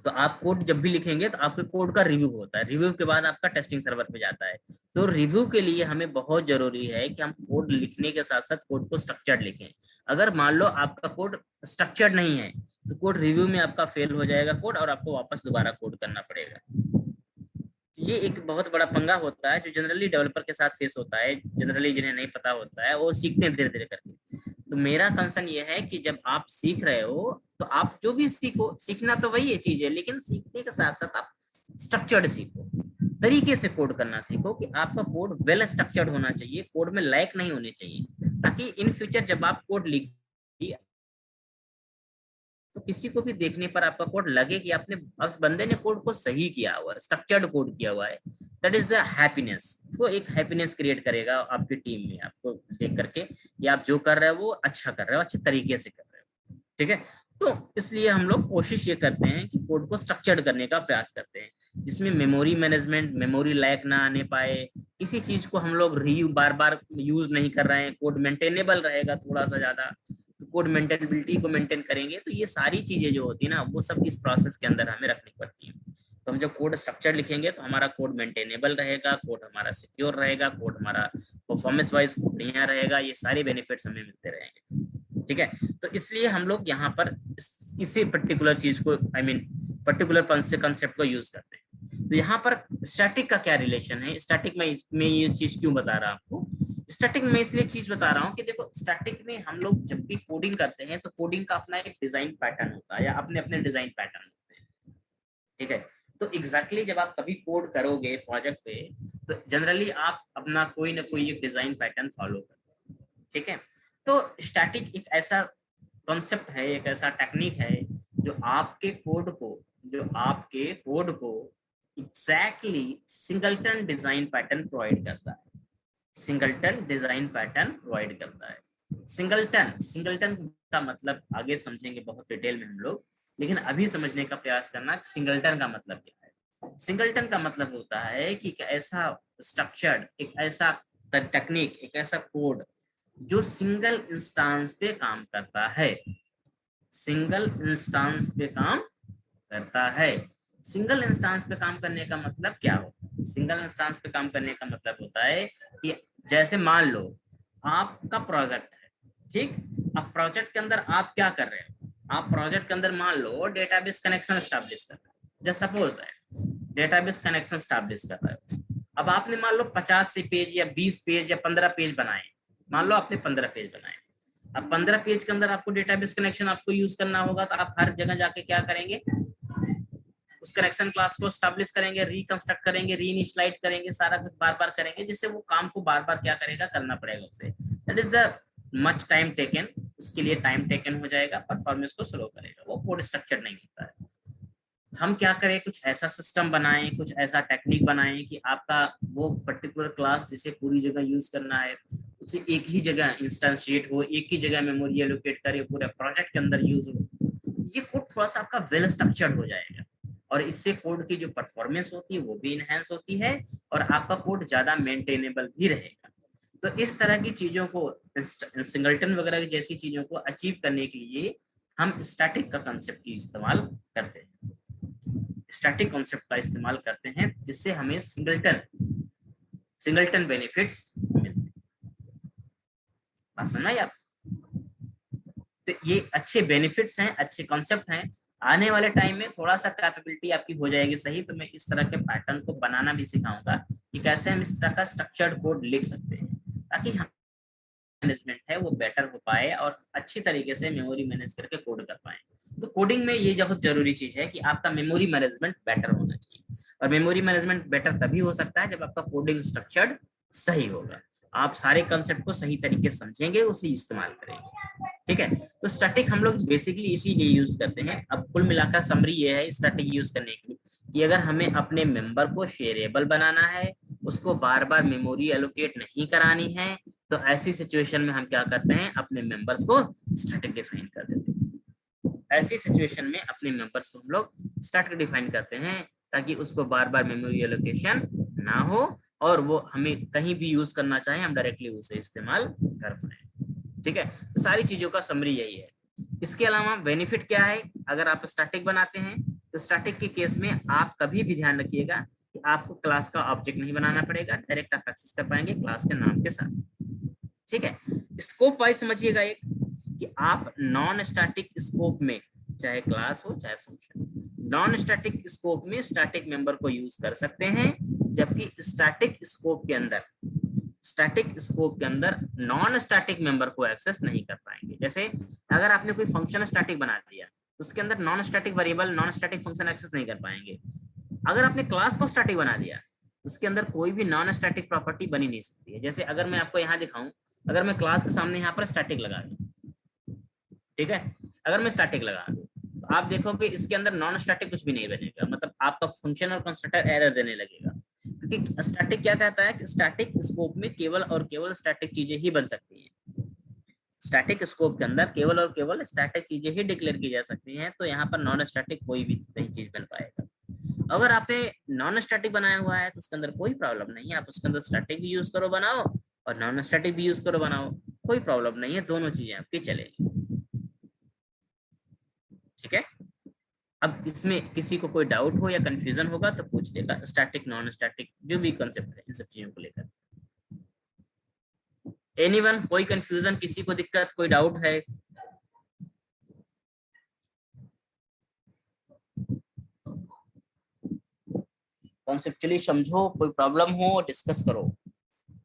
तो आप कोड जब भी लिखेंगे तो आपके कोड का रिव्यू होता है, रिव्यू के बाद आपका टेस्टिंग सर्वर पे जाता है। तो रिव्यू के लिए हमें बहुत जरूरी है कि हम कोड लिखने के साथ साथ कोड को स्ट्रक्चर्ड लिखें। अगर मान लो आपका कोड स्ट्रक्चर्ड नहीं है तो कोड रिव्यू में आपका फेल हो जाएगा कोड, और आपको वापस दोबारा कोड करना पड़ेगा। ये एक बहुत बड़ा पंगा होता है जो जनरली डेवलपर के साथ फेस होता है, जनरली जिन्हें नहीं पता होता है वो सीखते हैं धीरे धीरे करके। तो मेरा कंसर्न ये है कि जब आप सीख रहे हो तो आप जो भी सीखो, सीखना तो वही चीज है, लेकिन सीखने के साथ साथ आप स्ट्रक्चर्ड सीखो, तरीके से कोड करना सीखो कि आपका कोड वेल स्ट्रक्चर्ड होना चाहिए, कोड में लैक नहीं होने चाहिए, ताकि इन फ्यूचर जब आप कोड लिखिए तो किसी को भी देखने पर आपका कोड लगे कि आपने उस बंदे ने कोड को सही किया हुआ है, स्ट्रक्चर्ड कोड किया हुआ है। That is the happiness. वो एक हैप्पीनेस क्रिएट करेगा आपकी टीम में, आपको देख करके कि आप जो कर रहे हो वो अच्छा कर रहे हो, अच्छे तरीके से कर रहे हो। ठीक है। तो इसलिए हम लोग कोशिश ये करते हैं कि कोड को स्ट्रक्चर्ड करने का प्रयास करते हैं, जिसमें मेमोरी मैनेजमेंट, मेमोरी लैक ना आने पाए, किसी चीज को हम लोग बार बार यूज नहीं कर रहे हैं, कोड मेंटेनेबल रहेगा थोड़ा सा ज्यादा, तो कोड मेंटेनेबिलिटी को मेंटेन करेंगे। तो ये सारी चीजें जो होती है ना वो सब इस प्रोसेस के अंदर हमें रखनी पड़ती है। तो हम जब कोड स्ट्रक्चर लिखेंगे तो हमारा कोड मेंटेनेबल रहेगा, कोड हमारा सिक्योर रहेगा, कोड हमारा परफॉर्मेंस वाइज बढ़िया रहेगा, ये सारे बेनिफिट्स हमें मिलते रहेंगे। ठीक है। तो इसलिए हम लोग यहाँ पर इसी पर्टिकुलर चीज को पर्टिकुलर कंसेप्ट को यूज करते हैं। तो यहाँ पर स्टैटिक का क्या रिलेशन है, स्टैटिक में ये चीज क्यों बता रहा हूँ आपको। स्टैटिक में इसलिए चीज बता रहा हूँ कि देखो स्टैटिक में हम लोग जब भी कोडिंग करते हैं तो कोडिंग का अपना एक डिजाइन पैटर्न होता है या अपने अपने डिजाइन पैटर्न होते हैं। ठीक है। तो एग्जैक्टली जब आप कभी कोड करोगे प्रोजेक्ट पे तो जनरली आप अपना कोई ना कोई एक डिजाइन पैटर्न फॉलो करते हैं। ठीक है। तो स्टैटिक एक ऐसा कॉन्सेप्ट है, एक ऐसा टेक्निक है जो आपके कोड को exactly singleton design pattern provide करता है। सिंगलटन डिजाइन पैटर्न प्रोवाइड करता है। सिंगलटन का मतलब आगे समझेंगे बहुत डिटेल में हम लोग, लेकिन अभी समझने का प्रयास करना सिंगलटन का मतलब क्या है। सिंगलटन का मतलब होता है कि एक ऐसा स्ट्रक्चर्ड, एक ऐसा टेक्निक, एक ऐसा कोड जो सिंगल इंस्टेंस पे काम करता है, सिंगल इंस्टेंस पे काम करता है। सिंगल इंस्टेंस पे काम करने का मतलब क्या होता है। सिंगल इंस्टेंस पे काम करने का मतलब होता है कि जैसे मान लो आपका प्रोजेक्ट है, ठीक। अब प्रोजेक्ट के अंदर आप क्या कर रहे हो, आप प्रोजेक्ट के अंदर मान लो डेटाबेस कनेक्शन एस्टैब्लिश कर रहे हो, just suppose that database connection establish कर रहे हो। अब आपने मान लो 50 से पेज या 20 पेज या 15 पेज बनाए, मान लो आपने 15 पेज बनाए। अब 15 पेज के अंदर आपको डेटाबेस कनेक्शन आपको यूज करना होगा, तो आप हर जगह जाके क्या करेंगे, उस कनेक्शन क्लास को एस्टैब्लिश करेंगे, रिकंस्ट्रक्ट करेंगे, रीइनिशियलाइज करेंगे, सारा कुछ बार बार करेंगे, जिससे वो काम को बार बार क्या करेगा, करना पड़ेगा उसे। That is the much time taken, उसके लिए टाइम टेकन हो जाएगा, परफॉर्मेंस को स्लो करेगा, वो कोड स्ट्रक्चर नहीं होता है। हम क्या करें, कुछ ऐसा सिस्टम बनाएं, कुछ ऐसा टेक्निक बनाएं कि आपका वो पर्टिकुलर क्लास जिसे पूरी जगह यूज करना है उसे एक ही जगह इंस्टेंशिएट हो, एक ही जगह मेमोरी एलोकेट करे, पूरे प्रोजेक्ट के अंदर यूज हो। ये कोड थोड़ा सा आपका वेल स्ट्रक्चर्ड हो जाएगा और इससे कोड की जो परफॉर्मेंस होती है वो भी इनहेंस होती है और आपका कोड ज्यादा मेंटेनेबल भी रहेगा। तो इस तरह की चीजों को, सिंगलटन वगैरह की जैसी चीजों को अचीव करने के लिए हम स्टैटिक का कंसेप्ट की इस्तेमाल करते हैं, स्टैटिक कॉन्सेप्ट का इस्तेमाल करते हैं, जिससे हमें सिंगलटन बेनिफिट्स मिलते हैं। बात समझ आई आप? तो ये अच्छे बेनिफिट्स हैं, अच्छे कॉन्सेप्ट हैं। आने वाले टाइम में थोड़ा सा कैपेबिलिटी आपकी हो जाएगी सही, तो मैं इस तरह के पैटर्न को बनाना भी सिखाऊंगा कि कैसे हम इस तरह का स्ट्रक्चर्ड कोड लिख सकते हैं, ताकि हम मैनेजमेंट है वो बेटर हो पाए और अच्छी तरीके से मेमोरी मैनेज करके कोड कर पाए। तो कोडिंग में ये बहुत जरूरी चीज है कि आपका मेमोरी मैनेजमेंट बेटर होना चाहिए, और मेमोरी मैनेजमेंट बेटर तभी हो सकता है जब आपका कोडिंग स्ट्रक्चर्ड सही होगा, आप सारे कंसेप्ट को सही तरीके से समझेंगे, उसे इस्तेमाल करेंगे। ठीक है। तो स्टैटिक हम लोग बेसिकली इसीलिए यूज करते हैं। अब कुल मिलाकर समरी ये है स्टैटिक यूज करने की कि अगर हमें अपने मेंबर को शेयरेबल बनाना है, उसको बार बार मेमोरी एलोकेट नहीं करानी है, तो ऐसी सिचुएशन में हम क्या करते हैं, अपने मेंबर्स को स्टैटिक डिफाइन कर देते हैं। ऐसी सिचुएशन में अपने मेंबर्स को हम लोग स्टैटिक डिफाइन करते हैं ताकि उसको बार बार मेमोरी एलोकेशन ना हो और वो हमें कहीं भी यूज करना चाहे हम डायरेक्टली उसे इस्तेमाल कर पाए। ठीक है, तो सारी चीजों का समरी यही है। इसके अलावा बेनिफिट क्या है, अगर आप स्टैटिक बनाते हैं तो स्टैटिक के केस में आप कभी भी ध्यान रखिएगा कि आपको क्लास का ऑब्जेक्ट नहीं बनाना पड़ेगा, डायरेक्ट आप एक्सेस कर पाएंगे क्लास के नाम के साथ। ठीक है, स्कोप वाइज समझिएगा एक कि आप नॉन स्टैटिक स्कोप में, चाहे क्लास हो चाहे फंक्शन, नॉन स्टैटिक स्कोप में स्टैटिक मेंबर को यूज कर सकते हैं, जबकि स्टैटिक स्कोप के अंदर नॉन स्टैटिक मेंबर को एक्सेस नहीं कर पाएंगे। जैसे अगर आपने कोई फंक्शन स्टैटिक बना दिया तो उसके अंदर non static variable, non static function access नहीं कर पाएंगे। अगर आपने क्लास को स्टैटिक बना दिया उसके अंदर कोई भी नॉन स्टैटिक प्रॉपर्टी बनी नहीं सकती है। जैसे अगर मैं आपको यहाँ दिखाऊं, अगर मैं क्लास के सामने यहाँ पर स्टैटिक लगा दूं, ठीक है, अगर मैं स्टैटिक लगा दूं तो आप देखोगे इसके अंदर नॉन स्टैटिक कुछ भी नहीं बनेगा, मतलब आपका फंक्शन और कंस्ट्रक्टर एरर देने लगेगा। क्योंकि स्टैटिक क्या कहता है कि स्टैटिक स्कोप में केवल और केवल स्टैटिक चीजें ही बन सकती हैं। स्टैटिक स्कोप के अंदर केवल और केवल स्टैटिक चीजें ही डिक्लेयर की जा सकती हैं, तो यहाँ पर नॉन स्टैटिक कोई भी नई चीज बन पाएगा। अगर आपने नॉन स्टैटिक बनाया हुआ है तो उसके अंदर कोई प्रॉब्लम नहीं है, आप उसके अंदर स्टैटिक भी यूज करो बनाओ और नॉन स्टैटिक भी यूज करो बनाओ, कोई प्रॉब्लम नहीं है, दोनों चीजें आपकी चलेगी। ठीक है, अब इसमें किसी को कोई डाउट हो या कंफ्यूजन होगा तो पूछ लेगा, स्टैटिक नॉन स्टैटिक जो भी कंसेप्ट है इन सब चीजों को लेकर। एनीवन, कोई कंफ्यूजन, किसी को दिक्कत, कोई डाउट है? कॉन्सेप्चुअली समझो, कोई प्रॉब्लम हो डिस्कस करो,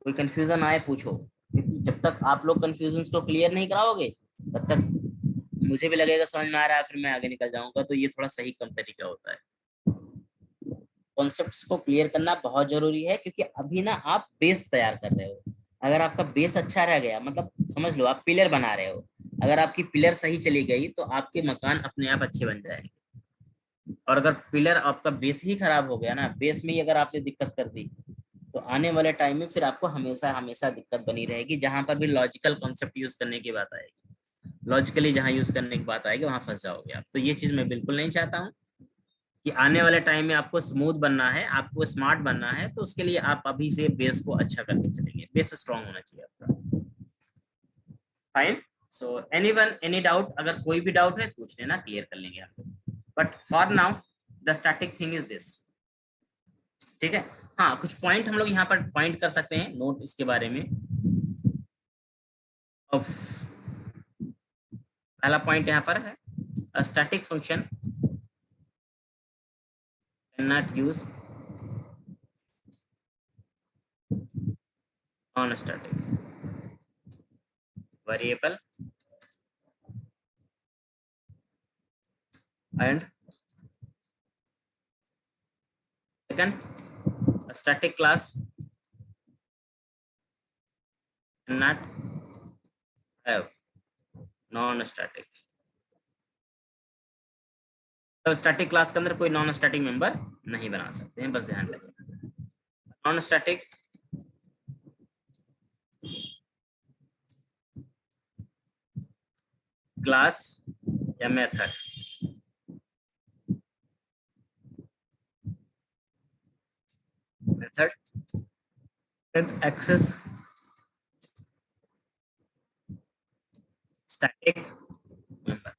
कोई कंफ्यूजन आए पूछो, क्योंकि जब तक आप लोग कंफ्यूजन को क्लियर नहीं कराओगे तब तक मुझे भी लगेगा समझ में आ रहा है, फिर मैं आगे निकल जाऊंगा, तो ये थोड़ा सही कम तरीका होता है। कॉन्सेप्ट्स को क्लियर करना बहुत जरूरी है, क्योंकि अभी ना आप बेस तैयार कर रहे हो। अगर आपका बेस अच्छा रह गया, मतलब समझ लो आप पिलर बना रहे हो, अगर आपकी पिलर सही चली गई तो आपके मकान अपने आप अच्छे बन जाएंगे। और अगर पिलर आपका बेस ही खराब हो गया ना, बेस में ही अगर आपने दिक्कत कर दी तो आने वाले टाइम में फिर आपको हमेशा हमेशा दिक्कत बनी रहेगी। जहां पर भी लॉजिकल कॉन्सेप्ट यूज करने की बात आएगी, लॉजिकली जहां यूज करने की बात आएगी वहां फंस जाओगे आप। तो ये चीज मैं बिल्कुल नहीं चाहता हूँ कि आने वाले टाइम में आपको स्मूथ बनना है, आपको स्मार्ट बनना है, तो उसके लिए आप अभी से बेस को अच्छा करके चलेंगे। बेस स्ट्रांग होना चाहिए आपका। Fine, so anyone, any doubt? अगर कोई भी डाउट है पूछ लेना, क्लियर कर लेंगे आप लोग। But for now the static thing is this. ठीक है, हाँ, कुछ पॉइंट हम लोग यहाँ पर पॉइंट कर सकते हैं, नोट इसके बारे में। पहला पॉइंट यहाँ पर है, a static function cannot use non-static variable and second, a static class cannot have non-static। तो स्टैटिक क्लास के अंदर कोई नॉन स्टैटिक मेंबर नहीं बना सकते हैं, बस ध्यान रखिए। नॉन स्टैटिक क्लास या method with access static member.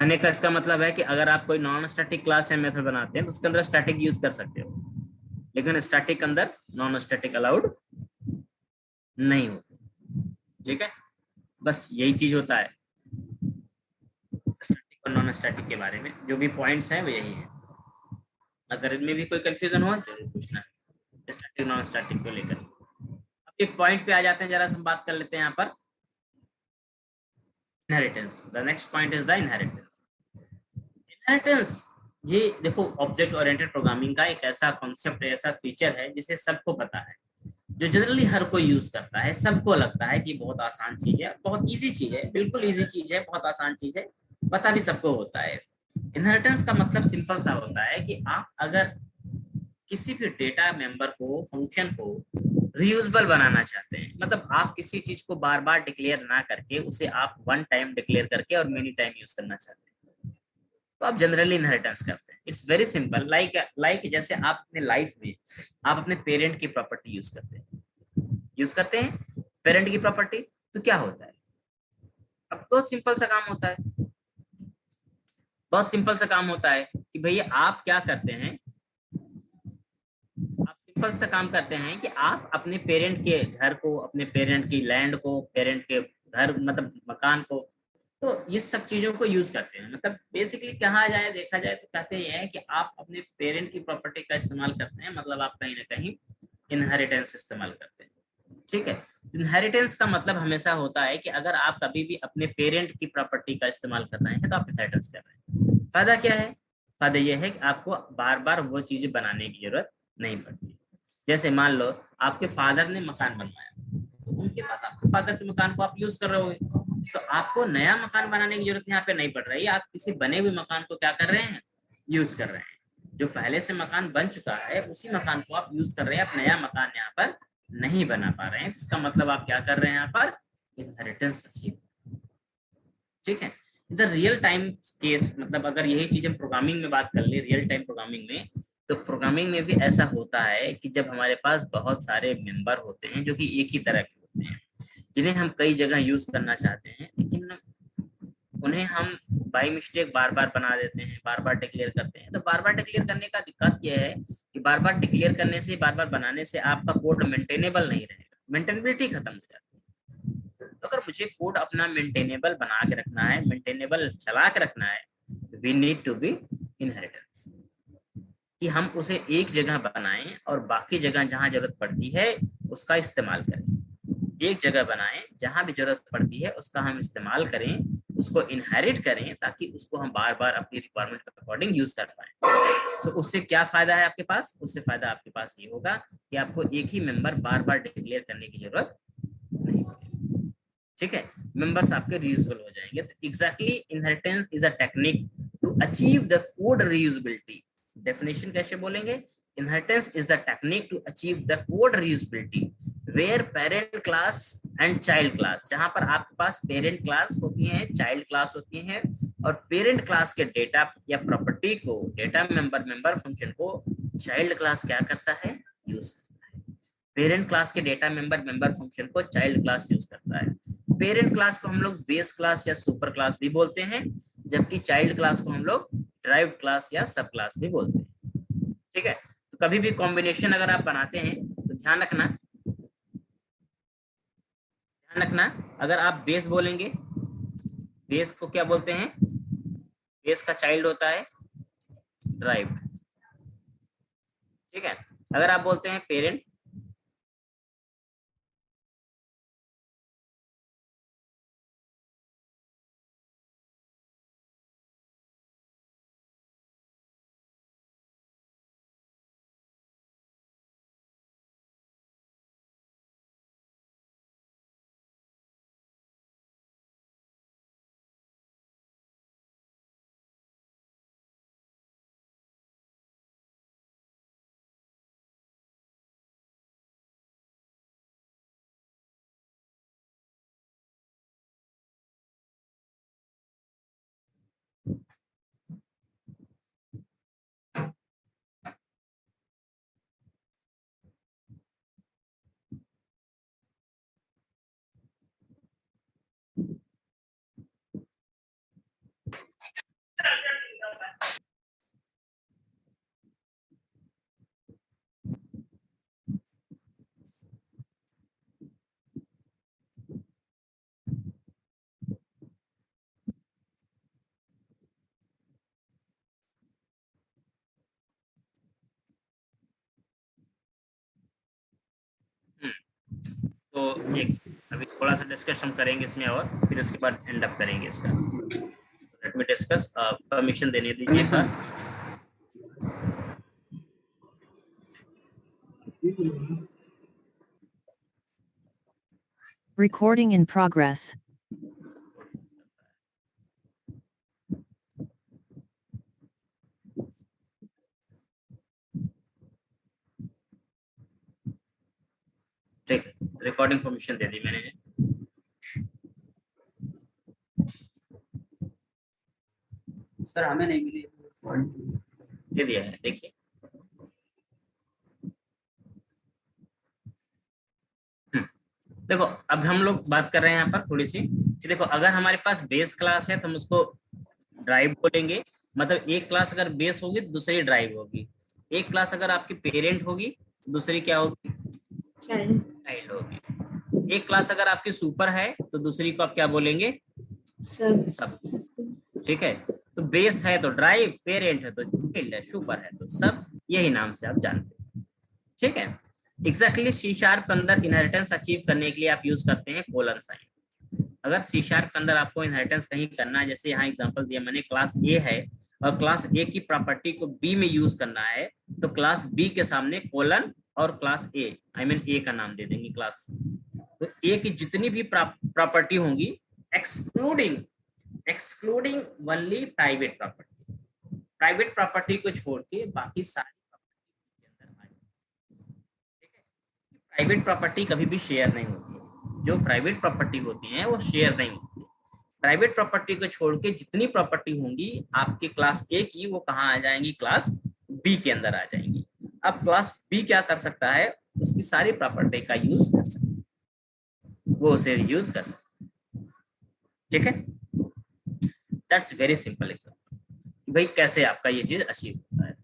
कहने का इसका मतलब है कि अगर आप कोई नॉन स्टैटिक क्लास या मेथड बनाते हैं तो उसके अंदर स्टैटिक यूज कर सकते हो, लेकिन स्टैटिक के अंदर नॉन स्टैटिक अलाउड नहीं होता। ठीक है, बस यही चीज होता है स्टैटिक और नॉन स्टैटिक के बारे में। जो भी पॉइंट्स हैं वो यही है। अगर इनमें भी कोई कंफ्यूजन हो जरूर पूछना है स्टैटिक नॉन स्टैटिक को लेकर। अब एक पॉइंट पे आ जाते हैं, जरा हम बात कर लेते हैं यहाँ पर inheritance. The next point is the inheritance. Inheritance, ये देखो ऑब्जेक्ट ओरिएंटेड प्रोग्रामिंग का एक ऐसा कॉन्सेप्ट है, ऐसा फीचर है जिसे सबको पता है, जो जनरली हर कोई यूज करता है। सबको लगता है कि बहुत आसान चीज है, बहुत इजी चीज है, बिल्कुल इजी चीज है, बहुत आसान चीज है, पता भी सबको होता है। इनहेरिटेंस का मतलब सिंपल सा होता है कि आप अगर किसी भी डेटा मेंबर को, फंक्शन को रीयूजेबल बनाना चाहते हैं, मतलब आप किसी चीज को बार बार डिक्लेयर ना करके उसे आप वन टाइम डिक्लेयर करके और मेनी टाइम यूज करना चाहते हैं, तो आप जनरली इनहेरिटेंस करते हैं। इट्स वेरी सिंपल, लाइक जैसे आप अपने लाइफ में आप अपने पेरेंट की प्रॉपर्टी यूज करते हैं पेरेंट की प्रॉपर्टी, तो क्या होता है? अब बहुत सिंपल सा काम होता है, बहुत सिंपल सा काम होता है कि भैया आप क्या करते हैं, आप सिंपल सा काम करते हैं कि आप अपने पेरेंट के घर को, अपने पेरेंट की लैंड को, पेरेंट के घर मतलब मकान को, तो ये सब चीजों को यूज करते हैं। मतलब बेसिकली कहा जाए, देखा जाए तो कहते हैं कि आप अपने पेरेंट की प्रॉपर्टी का इस्तेमाल करते हैं, मतलब आप कहीं ना कहीं इनहेरिटेंस इस्तेमाल करते हैं। ठीक है, इनहेरिटेंस का मतलब हमेशा होता है कि अगर आप कभी भी अपने पेरेंट की प्रॉपर्टी का इस्तेमाल कर रहे हैं तो आप इनहेरिटेंस कर रहे हैं। फायदा क्या है? फायदा यह है कि आपको बार बार वो चीजें बनाने की जरूरत नहीं पड़ती। जैसे मान लो आपके फादर ने मकान बनवाया, तो उनके बाद आपके फादर के मकान को आप यूज कर रहे हो, तो आपको नया मकान बनाने की जरूरत यहाँ पे नहीं पड़ रही है, आप किसी बने हुए मकान को क्या कर रहे हैं, यूज कर रहे हैं। जो पहले से मकान बन चुका है उसी मकान को आप यूज कर रहे हैं, आप नया मकान यहाँ पर नहीं बना पा रहे हैं। इसका मतलब आप क्या कर रहे हैं, यहाँ पर इनहेरिटेंस अचीव। ठीक है, द रियल टाइम केस, मतलब अगर यही चीज हम प्रोग्रामिंग में बात कर ले, रियल टाइम प्रोग्रामिंग में, तो प्रोग्रामिंग में भी ऐसा होता है कि जब हमारे पास बहुत सारे मेंबर होते हैं जो कि एक ही तरह के होते हैं, जिन्हें हम कई जगह यूज करना चाहते हैं, लेकिन उन्हें हम बाई मिस्टेक बार बार बना देते हैं, बार बार डिक्लेयर करते हैं। तो बार बार डिक्लेयर करने का दिक्कत यह है कि बार बार डिक्लेयर करने से, बार बार बनाने से आपका कोड मेंटेनेबल नहीं रहेगा, मेंटेनेबिलिटी खत्म हो जाती है। तो अगर मुझे कोड अपना मेंटेनेबल बना के रखना है, मेंटेनेबल चला के रखना है, we need to be inheritance, कि हम उसे एक जगह बनाएं और बाकी जगह जहां जरूरत पड़ती है उसका इस्तेमाल करें। एक जगह बनाएं, जहां भी जरूरत पड़ती है उसका हम इस्तेमाल करें, उसको इनहेरिट करें, ताकि उसको हम बार बार अपनी रिक्वायरमेंट के अकॉर्डिंग यूज कर पाए। तो उससे क्या फायदा है आपके पास? उससे फायदा आपके पास ये होगा कि आपको एक ही मेंबर बार बार डिक्लेयर करने की जरूरत नहीं पड़ेगी। ठीक है, मेंबर्स आपके रीयूजेबल हो जाएंगे। तो exactly inheritance is a technique to achieve the code reusability. Definition कैसे बोलेंगे? Inheritance is the technique to achieve the code reusability where parent class and child class, जहां पर आपके पास पेरेंट क्लास होती है, चाइल्ड क्लास होती है, और पेरेंट क्लास के डेटा या प्रॉपर्टी को, डेटा मेंबर फंक्शन को चाइल्ड क्लास क्या करता है, यूज करता है। पेरेंट क्लास के डेटा मेंबर फंक्शन को चाइल्ड क्लास यूज करता है। पेरेंट क्लास को हम लोग बेस क्लास या सुपर क्लास भी बोलते हैं, जबकि चाइल्ड क्लास को हम लोग ड्राइव्ड क्लास या सब क्लास भी बोलते हैं। ठीक है, तो कभी भी कॉम्बिनेशन अगर आप बनाते हैं तो ध्यान रखना, अगर आप बेस बोलेंगे, बेस को क्या बोलते हैं, बेस का चाइल्ड होता है ड्राइव्ड। ठीक है, अगर आप बोलते हैं पेरेंट, तो एक अभी थोड़ा सा डिस्कस हम करेंगे इसमें और फिर उसके बाद एंड अप करेंगे इसका। लेट मी डिस्कस, परमिशन देने दीजिए sir. Recording in progress. Recording permission दे दी मैंने। सर हमें नहीं मिली। दे दिया है, देखिए। देखो अब हम लोग बात कर रहे हैं यहाँ पर थोड़ी सी कि देखो अगर हमारे पास बेस क्लास है तो हम उसको ड्राइव बोलेंगे। मतलब एक क्लास अगर बेस होगी तो दूसरी ड्राइव होगी। एक क्लास अगर आपकी पेरेंट होगी दूसरी क्या होगी? चाइल्ड। चाइल्ड होगी। एक क्लास अगर आपकी सुपर है तो दूसरी को आप क्या बोलेंगे? सब। सब। ठीक है, तो बेस है तो ड्राइव, पेरेंट है तो चाइल्ड है, सुपर है तो सब, यही नाम से आप जानते हैं। ठीक है, एग्जैक्टली सी शार्प के अंदर इनहेरिटेंस अचीव करने के लिए आप यूज करते हैं कोलन साइन। अगर सी शार्प के अंदर आपको इनहेरिटेंस कहीं करना है, जैसे यहाँ एग्जांपल दिया मैंने, क्लास ए है और क्लास ए की प्रॉपर्टी को बी में यूज करना है, तो क्लास बी के सामने कोलन और क्लास ए, आई मीन ए का नाम दे देंगे क्लास। तो ए की जितनी भी प्रॉपर्टी होंगी excluding only private property, private property को छोड़ के बाकी सारी प्रॉपर्टी के अंदर आ जाएगी। ठीक है, प्राइवेट प्रॉपर्टी कभी भी शेयर नहीं होती है। जो प्राइवेट प्रॉपर्टी होती है वो शेयर नहीं होती। प्राइवेट प्रॉपर्टी को छोड़ के जितनी प्रॉपर्टी होंगी आपकी क्लास ए की, वो कहाँ आ जाएंगी? क्लास बी के अंदर आ जाएंगी। अब क्लास बी क्या कर सकता है? उसकी सारी प्रॉपर्टी का यूज कर सकता है, वो उसे यूज कर सकता है। ठीक है, दैट्स वेरी सिंपल एग्जांपल भाई कैसे आपका ये चीज अचीव होता है।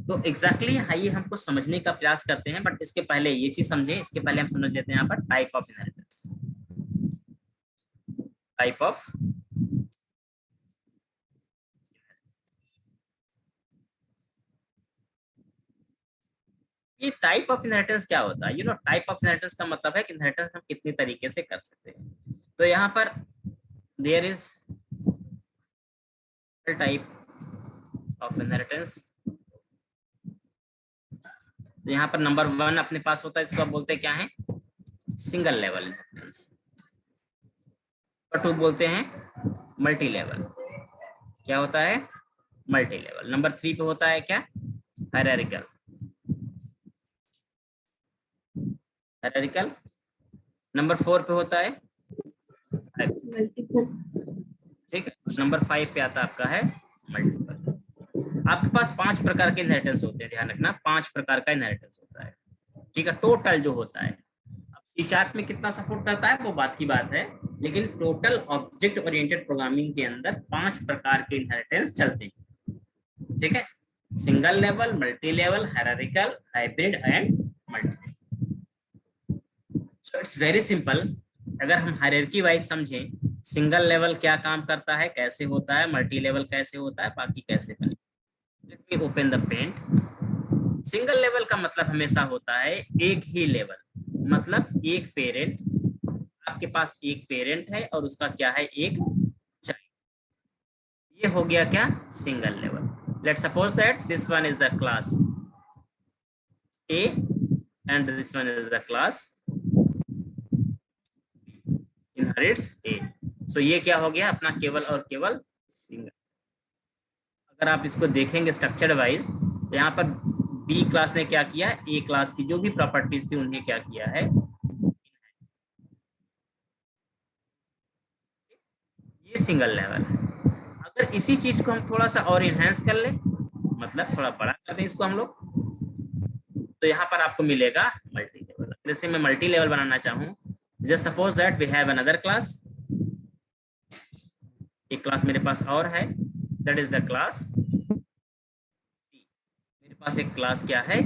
तो एग्जैक्टली ये हम कुछ समझने का प्रयास करते हैं, बट इसके पहले ये चीज समझें। इसके पहले हम समझ लेते हैं यहाँ पर type of inheritance. Type of ये टाइप ऑफ इनहेरिटेंस क्या होता है? टाइप ऑफ इनहेरिटेंस का मतलब है कि इनहेरिटेंस हम कितनी तरीके से कर सकते हैं। तो यहाँ पर there is type of inheritance. तो यहाँ पर नंबर 1 अपने पास होता है, इसको आप बोलते हैं क्या है? Single level inheritance. नंबर 2 बोलते हैं मल्टी लेवल। क्या होता है? Multi level. नंबर 3 पे होता है क्या? हायरार्किकल। हायरार्किकल। नंबर 4 पे होता है मल्टीपल। ठीक है। नंबर 5 पे आता आपका है मल्टीपल। आपके पास 5 प्रकार के इनहेरिटेंस होते हैं, ध्यान रखना 5 प्रकार का इनहेरिटेंस होता है। ठीक है, टोटल जो होता है। अब सी शार्प में कितना सपोर्ट करता है वो बात की बात है, लेकिन टोटल ऑब्जेक्ट ओरिएंटेड प्रोग्रामिंग के अंदर 5 प्रकार के इनहेरिटेंस चलते हैं। ठीक है, single level, multi level, hierarchical, hybrid and multi. So it's very simple. अगर हम हायरार्की वाइज समझें, सिंगल लेवल क्या काम करता है, कैसे होता है, मल्टी लेवल कैसे होता है, बाकी कैसे बने। Let me open the paint. Single level का मतलब हमेशा होता है एक ही लेवल, मतलब एक पेरेंट। आपके पास एक पेरेंट है और उसका क्या है? एक चाइल्ड। ये हो गया क्या? Single level. Let's suppose that this one is the class A and this one is the class inherits A. So ये क्या हो गया? अपना केवल और केवल सिंगल। अगर आप इसको देखेंगे स्ट्रक्चर वाइज, तो यहाँ पर बी क्लास ने क्या किया? ए क्लास की जो भी प्रॉपर्टीज थी उन्हें क्या किया है? ये सिंगल लेवल है। अगर इसी चीज को हम थोड़ा सा और इनहेंस कर ले, मतलब थोड़ा बड़ा कर दें इसको हम लोग, तो यहाँ पर आपको मिलेगा मल्टी लेवल। जैसे मैं मल्टी लेवल बनाना चाहूँ, just suppose that we have another class. एक क्लास मेरे पास और है, that is the class C. मेरे पास एक क्लास क्या है?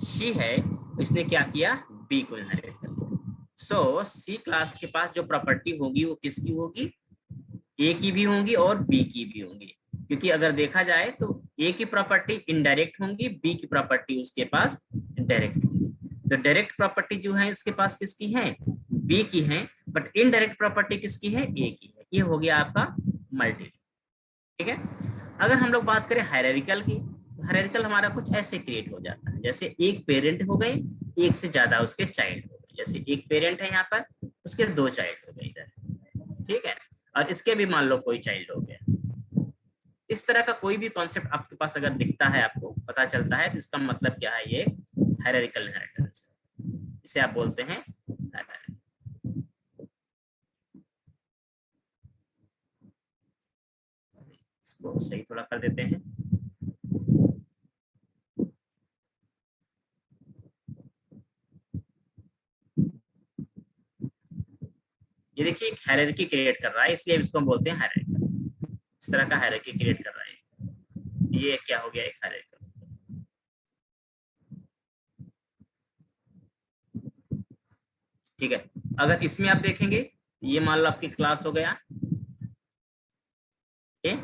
शी है। इसने क्या किया? बी को इनहेरिट कर लिया। सो सी क्लास के पास जो प्रॉपर्टी होगी वो किसकी होगी? ए की भी होंगी और बी की भी होंगी, क्योंकि अगर देखा जाए तो ए की प्रॉपर्टी इनडायरेक्ट होंगी, बी की प्रॉपर्टी उसके पास डायरेक्ट होंगी। तो डायरेक्ट प्रॉपर्टी जो है इसके पास किसकी है? बी की है, बट इनडायरेक्ट प्रॉपर्टी किसकी है? ए की है। ये हो गया आपका मल्टी। ठीक है, अगर हम लोग बात करें हायरार्किकल की, तो हायरार्किकल हमारा कुछ ऐसे क्रिएट हो जाता है, जैसे एक पेरेंट हो गए, एक से ज्यादा उसके चाइल्ड हो गए। जैसे एक पेरेंट है यहाँ पर, उसके 2 चाइल्ड हो गए इधर। ठीक है, और इसके भी मान लो कोई चाइल्ड हो गया। इस तरह का कोई भी कॉन्सेप्ट आपके पास अगर दिखता है, आपको पता चलता है, तो इसका मतलब क्या है? ये हायरार्किकल इनहेरिटेंस है। इसे आप बोलते हैं हायरार्की। इसको सही थोड़ा कर देते हैं। ये देखिए एक हायरार्की क्रिएट कर रहा है, इसलिए इसको हम बोलते हैं हायरार्की। इस तरह का हायरार्की क्रिएट कर रहा है। ये क्या हो गया, एक हायरार्की। ठीक है, अगर इसमें आप देखेंगे ये मान लो आपकी क्लास हो गया ए,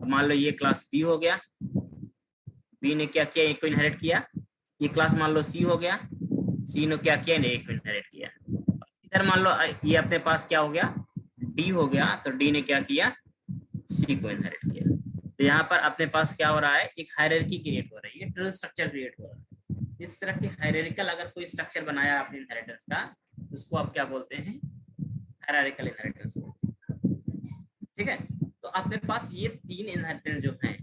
मान लो ये क्लास बी हो गया, बी ने क्या किया, एक को इनहेरिट किया। ये क्लास मान लो सी हो गया, सी ने क्या किया, एक को इनहेरिट किया। इधर मान लो ये अपने पास क्या हो गया, डी हो गया, तो डी ने क्या किया, सी को इनहेरिट किया। तो यहाँ पर अपने पास क्या हो रहा है, एक हायरार्की क्रिएट हो रही है, ट्री स्ट्रक्चर क्रिएट हो रहा है। इस तरह की हायरार्किकल अगर कोई स्ट्रक्चर बनाया आपने इनहेरिटेंस का, उसको आप क्या बोलते हैं, हायरार्किकल इनहेरिटेंस। ठीक है, तो अपने पास ये तीन इनहेरिटेंस जो हैं,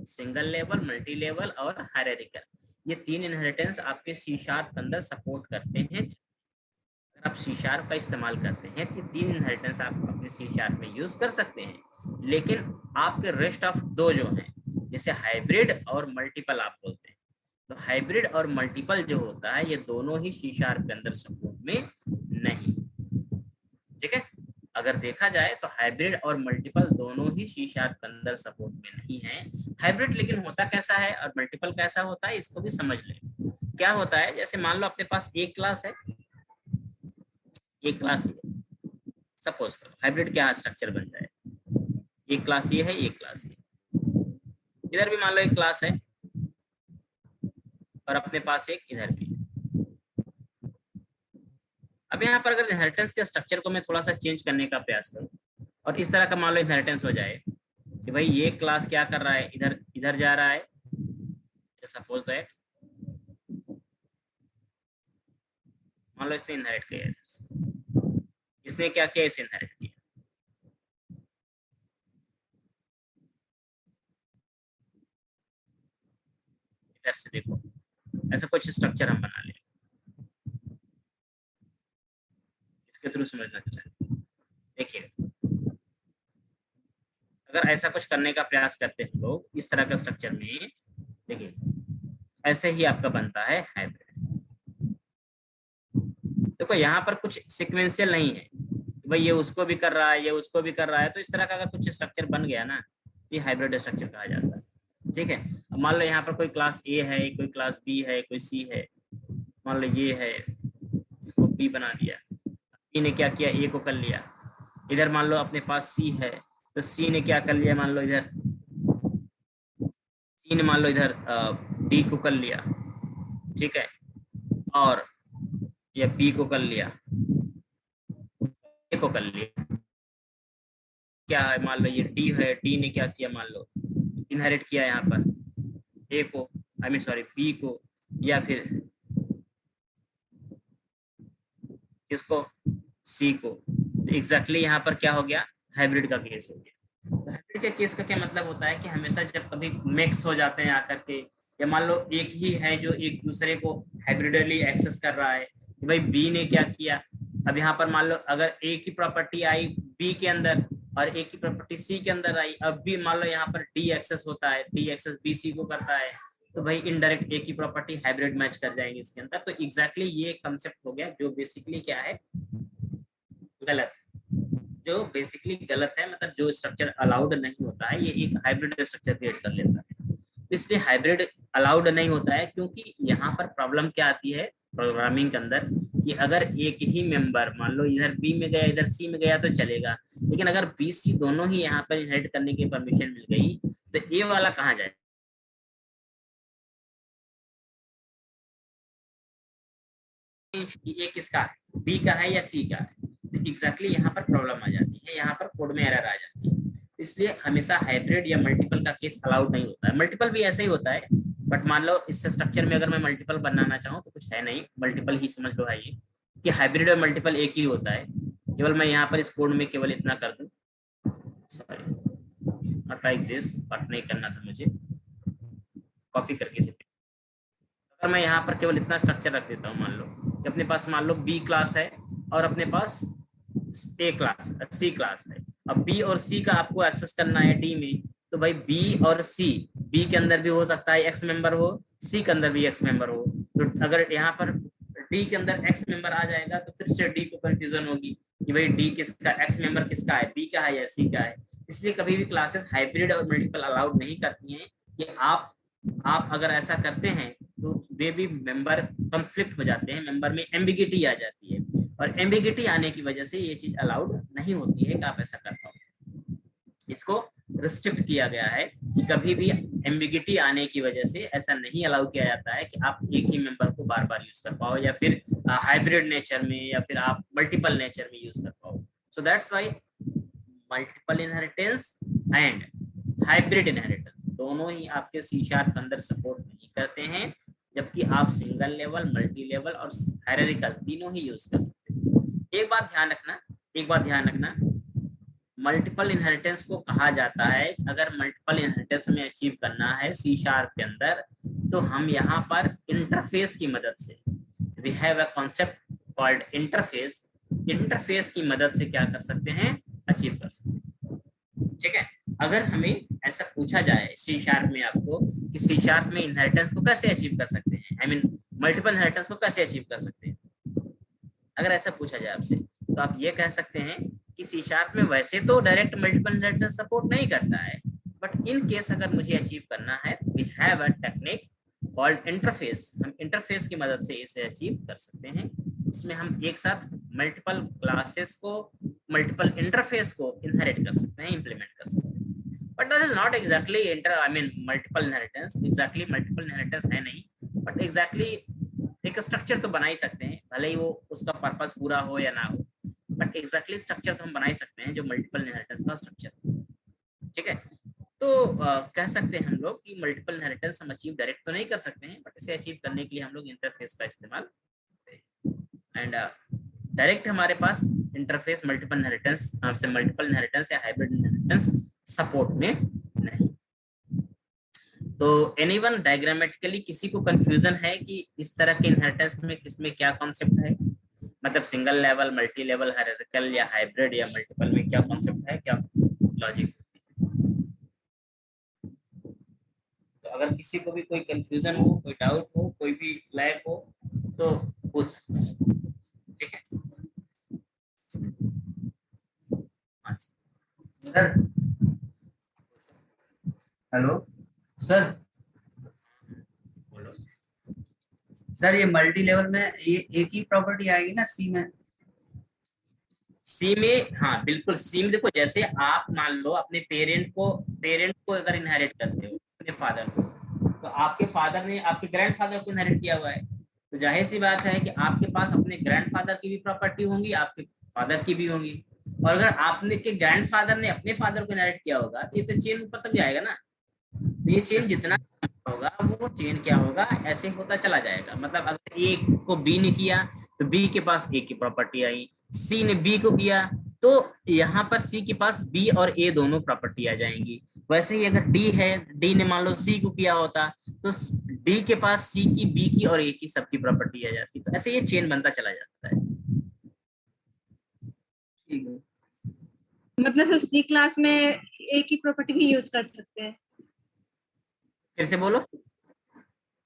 सिंगल लेवल, मल्टी लेवल और हायरार्किकल, ये तीन इनहेरिटेंस आपके सी शार्प अंदर सपोर्ट करते हैं। अगर आप सी शार्प का इस्तेमाल करते हैं तो ये तीन इनहेरिटेंस आप अपने सी शार्प में यूज कर सकते हैं। लेकिन आपके रेस्ट ऑफ दो जो हैं, जैसे हाइब्रिड और मल्टीपल आप बोलते हैं, तो हाइब्रिड और मल्टीपल जो होता है, ये दोनों ही सी शार्प के अंदर सपोर्ट में नहीं। ठीक है, अगर देखा जाए तो हाइब्रिड और मल्टीपल दोनों ही सी शार्प के अंदर सपोर्ट में नहीं है। हाइब्रिड लेकिन होता कैसा है और मल्टीपल कैसा होता है, इसको भी समझ लें। क्या होता है, जैसे मान लो अपने पास एक क्लास है, एक क्लास ये, सपोज करो हाइब्रिड क्या स्ट्रक्चर बन जाए, एक क्लास ये है, एक क्लास ये, इधर भी मान लो एक क्लास है और अपने पास एक इधर भी। अब यहाँ पर अगर इनहेरिटेंस के स्ट्रक्चर को मैं थोड़ा सा चेंज करने का प्रयास करूं और इस तरह का मान लो इनहेरिटेंस हो जाए कि भाई ये क्लास क्या कर रहा है, इधर इधर जा रहा है, सपोज दैट मान लो इसने इनहेरिट किया इधर से, इसने क्या किया, इसे इनहेरिट किया। इधर से देखो ऐसा कुछ स्ट्रक्चर हम बना लें, इसके थ्रू समझना चाहिए। देखिए अगर ऐसा कुछ करने का प्रयास करते हैं लोग इस तरह का स्ट्रक्चर में, देखिए ऐसे ही आपका बनता है हाइब्रिड। देखो यहाँ पर कुछ सीक्वेंशियल नहीं है, भाई ये उसको भी कर रहा है, ये उसको भी कर रहा है, तो इस तरह का अगर कुछ स्ट्रक्चर बन गया ना, ये हाइब्रिड स्ट्रक्चर कहा जाता है। ठीक है, अब मान लो यहाँ पर कोई क्लास ए है, कोई क्लास बी है, कोई सी है, मान लो ये है, इसको बी बना दिया, बी ने क्या किया, ए को कर लिया। इधर मान लो अपने पास सी है, तो सी ने क्या कर लिया, मान लो इधर सी ने मान लो इधर डी को कर लिया। ठीक है, और ये बी को कर लिया, ए को कर लिया। क्या है, मान लो ये डी है, डी ने क्या किया, मान लो इनहेरिट किया यहाँ पर ए को, आई मीन सॉरी बी को, या फिर किसको, सी को। एग्जैक्टली यहाँ पर क्या हो गया, हाइब्रिड का केस हो गया। तो हाइब्रिड के केस का क्या मतलब होता है कि हमेशा जब कभी मिक्स हो जाते हैं आकर के, या मान लो एक ही है जो एक दूसरे को हाइब्रिडली एक्सेस कर रहा है, कि भाई बी ने क्या किया, अब यहाँ पर मान लो अगर ए की प्रॉपर्टी आई बी के अंदर और ए की प्रॉपर्टी सी के अंदर आई, अब भी मान लो यहाँ पर डी एक्सेस होता है, डी एक्सेस बी सी को करता है, तो भाई इनडायरेक्ट ए की प्रॉपर्टी हाइब्रिड मैच कर जाएंगे इसके अंदर। तो एग्जैक्टली ये कंसेप्ट हो गया जो बेसिकली क्या है, गलत, जो बेसिकली गलत है, मतलब जो स्ट्रक्चर अलाउड नहीं होता है, ये एक हाइब्रिड स्ट्रक्चर क्रिएट कर लेता है। इसलिए हाइब्रिड अलाउड नहीं होता है, क्योंकि यहाँ पर प्रॉब्लम क्या आती है प्रोग्रामिंग के अंदर, कि अगर एक ही मेंबर मान लो इधर बी में गया इधर सी में गया तो चलेगा, लेकिन अगर बी सी दोनों ही यहाँ पर इनहेरिट करने की परमिशन मिल गई तो ए वाला कहाँ जाए, ये किसका है, बी का है या सी का है। तो एग्जैक्टली यहाँ पर प्रॉब्लम आ जाती है, यहाँ पर कोड में एरर आ जाती है। इसलिए हमेशा हाइब्रिड या मल्टीपल का केस अलाउड नहीं होता है। मल्टीपल भी ऐसे ही होता है, बट मान लो इस स्ट्रक्चर में अगर मैं मल्टीपल बनाना चाहूँ तो कुछ है नहीं, मल्टीपल ही समझ लो है ये, कि हाइब्रिड और मल्टीपल एक ही होता है। केवल मैं यहाँ पर इस कोड में केवल इतना कर दूं, sorry not like this, cut नहीं करना था मुझे, कॉपी करके से, अगर मैं यहाँ पर केवल इतना स्ट्रक्चर रख देता हूँ, मान लो कि अपने पास मान लो बी क्लास है और अपने पास ए क्लास सी क्लास है। अब बी और सी का आपको एक्सेस करना है डी में, तो भाई बी और सी, बी के अंदर भी हो सकता है एक्स मेंबर हो, सी के अंदर भी एक्स मेंबर हो। तो अगर यहाँ पर डी के अंदर एक्स मेंबर आ जाएगा तो फिर से डी को कंफ्यूजन होगी कि भाई डी किसका, एक्स मेंबर किसका है, बी का है या सी का है। इसलिए कभी भी क्लासेस हाइब्रिड और मल्टीपल अलाउड नहीं करती हैं कि आप अगर ऐसा करते हैं तो वे भी मेंबर कंफ्लिक्ट हो जाते हैं, मेंबर में एम्बिगिटी आ जाती है, और एम्बिगिटी आने की वजह से ये चीज अलाउड नहीं होती है कि आप ऐसा कर पाओ। इसको रिस्ट्रिक्ट किया गया है कि कभी भी एम्बिगिटी आने की वजह से ऐसा नहीं अलाउ किया जाता है कि आप एक ही मेंबर को बार बार यूज कर पाओ, या फिर हाइब्रिड नेचर में, या फिर आप मल्टीपल नेचर में यूज कर पाओ। So that's why multiple inheritance and hybrid inheritance दोनों ही आपके सी शार्प अंदर सपोर्ट नहीं करते हैं, जबकि आप सिंगल लेवल, मल्टी लेवल और हायरार्किकल तीनों ही यूज कर सकते हैं। एक बात ध्यान रखना, मल्टीपल इनहेरिटेंस को कहा जाता है, अगर मल्टीपल इनहेरिटेंस में अचीव करना है सी शार्प के अंदर, तो हम यहाँ पर इंटरफेस की मदद से, we have a concept called interface, interface की मदद से क्या कर सकते हैं, अचीव कर सकते हैं। ठीक है, अगर हमें ऐसा पूछा जाए सी शार्प में आपको कि सी शार्प में इनहेरिटेंस को कैसे अचीव कर सकते हैं, आई मीन मल्टीपल इनहेरिटेंस को कैसे अचीव कर सकते हैं, अगर ऐसा पूछा जाए आपसे, तो आप ये कह सकते हैं कि सी शार्प में वैसे तो डायरेक्ट मल्टीपल इनहेरिटेंस सपोर्ट नहीं करता है, बट इन केस अगर मुझे अचीव करना है, we have a technique called interface, हम इंटरफेस की मदद से इसे अचीव कर सकते हैं। इसमें हम एक साथ मल्टीपल क्लासेस को, मल्टीपल इंटरफेस को इनहेरिट कर सकते हैं, इंप्लीमेंट कर सकते हैं। But that is not exactly multiple inheritance, exactly multiple inheritance है नहीं, बट एग्जैक्टली एक स्ट्रक्चर तो बना ही सकते हैं, भले ही वो उसका पर्पस पूरा हो या ना हो, बट एग्जैक्टली स्ट्रक्चर तो हम बना ही सकते हैं जो मल्टीपल इनहेरिटेंस का स्ट्रक्चर। ठीक है, तो कह सकते हैं हम लोग कि मल्टीपल इनहेरिटेंस हम अचीव डायरेक्ट तो नहीं कर सकते हैं, बट इसे अचीव करने के लिए हम लोग इंटरफेस का इस्तेमाल करते हैं। एंड डायरेक्ट हमारे पास इंटरफेस मल्टीपल इनहेरिटेंस या हाइब्रिड इनहेरिटेंस सपोर्ट में नहीं। तो एनीवन डायग्रामेटिकली किसी को कंफ्यूजन है कि इस तरह के इनहेरिटेंस में किसमें क्या कॉन्सेप्ट है, मतलब single level, multi level, hierarchical या हाइब्रिड या मल्टीपल में क्या कॉन्सेप्ट है, क्या लॉजिक? तो अगर किसी को भी कोई कंफ्यूजन हो, कोई डाउट हो, कोई भी लैग हो तो पूछ सकते हैं। ठीक है सर, हेलो सर, बोलो। सर ये मल्टी लेवल में ये एक ही प्रॉपर्टी आएगी ना सी में? सी में, हाँ बिल्कुल, सी में देखो, जैसे आप मान लो अपने पेरेंट को अगर इनहेरिट करते हो, अपने फादर को, तो आपके फादर ने आपके ग्रैंडफादर को इनहेरिट किया हुआ है, तो जाहिर सी बात है कि आपके पास अपने ग्रैंडफादर की भी प्रॉपर्टी होंगी, आपके फादर की भी होंगी, और अगर आपने के ग्रैंडफादर ने अपने फादर को इनहेरिट किया होगा तो ये तो चेन ऊपर तक जाएगा ना, तो ये चेन जितना होगा वो चेन क्या होगा, ऐसे होता चला जाएगा। मतलब अगर ए को बी ने किया तो बी के पास ए की प्रॉपर्टी आई, सी ने बी को किया तो यहाँ पर सी के पास बी और ए दोनों प्रॉपर्टी आ जाएंगी। वैसे ही अगर डी है, डी ने मान लो सी को किया होता तो डी के पास सी की, बी की और ए की सबकी प्रॉपर्टी आ जाती, तो ऐसे ये चेन बनता चला जाता है। ठीक है, मतलब सी क्लास में ए की प्रॉपर्टी भी यूज कर सकते हैं। फिर से बोलो।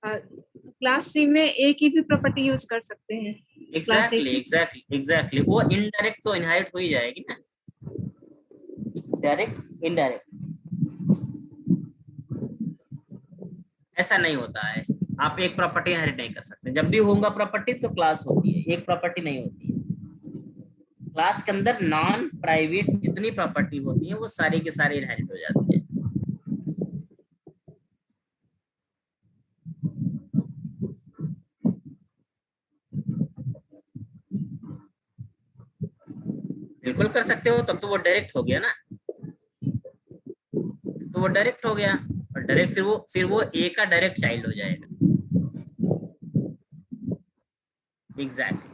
क्लास सी में ए की भी प्रॉपर्टी यूज कर सकते हैं। एग्जैक्टली वो इनडायरेक्ट तो इनहेरिट हो ही जाएगी ना, डायरेक्ट इनडायरेक्ट ऐसा नहीं होता है। आप एक प्रॉपर्टी इनहेरिट नहीं कर सकते, जब भी होगा प्रॉपर्टी तो क्लास होती है, एक प्रॉपर्टी नहीं होती है। क्लास के अंदर नॉन प्राइवेट जितनी प्रॉपर्टी होती है वो सारी के सारी इनहेरिट हो जाती है। बिल्कुल कर सकते हो, तब तो वो डायरेक्ट हो गया ना, तो वो डायरेक्ट हो गया, और डायरेक्ट फिर वो ए का डायरेक्ट चाइल्ड हो जाएगा। एग्जैक्टली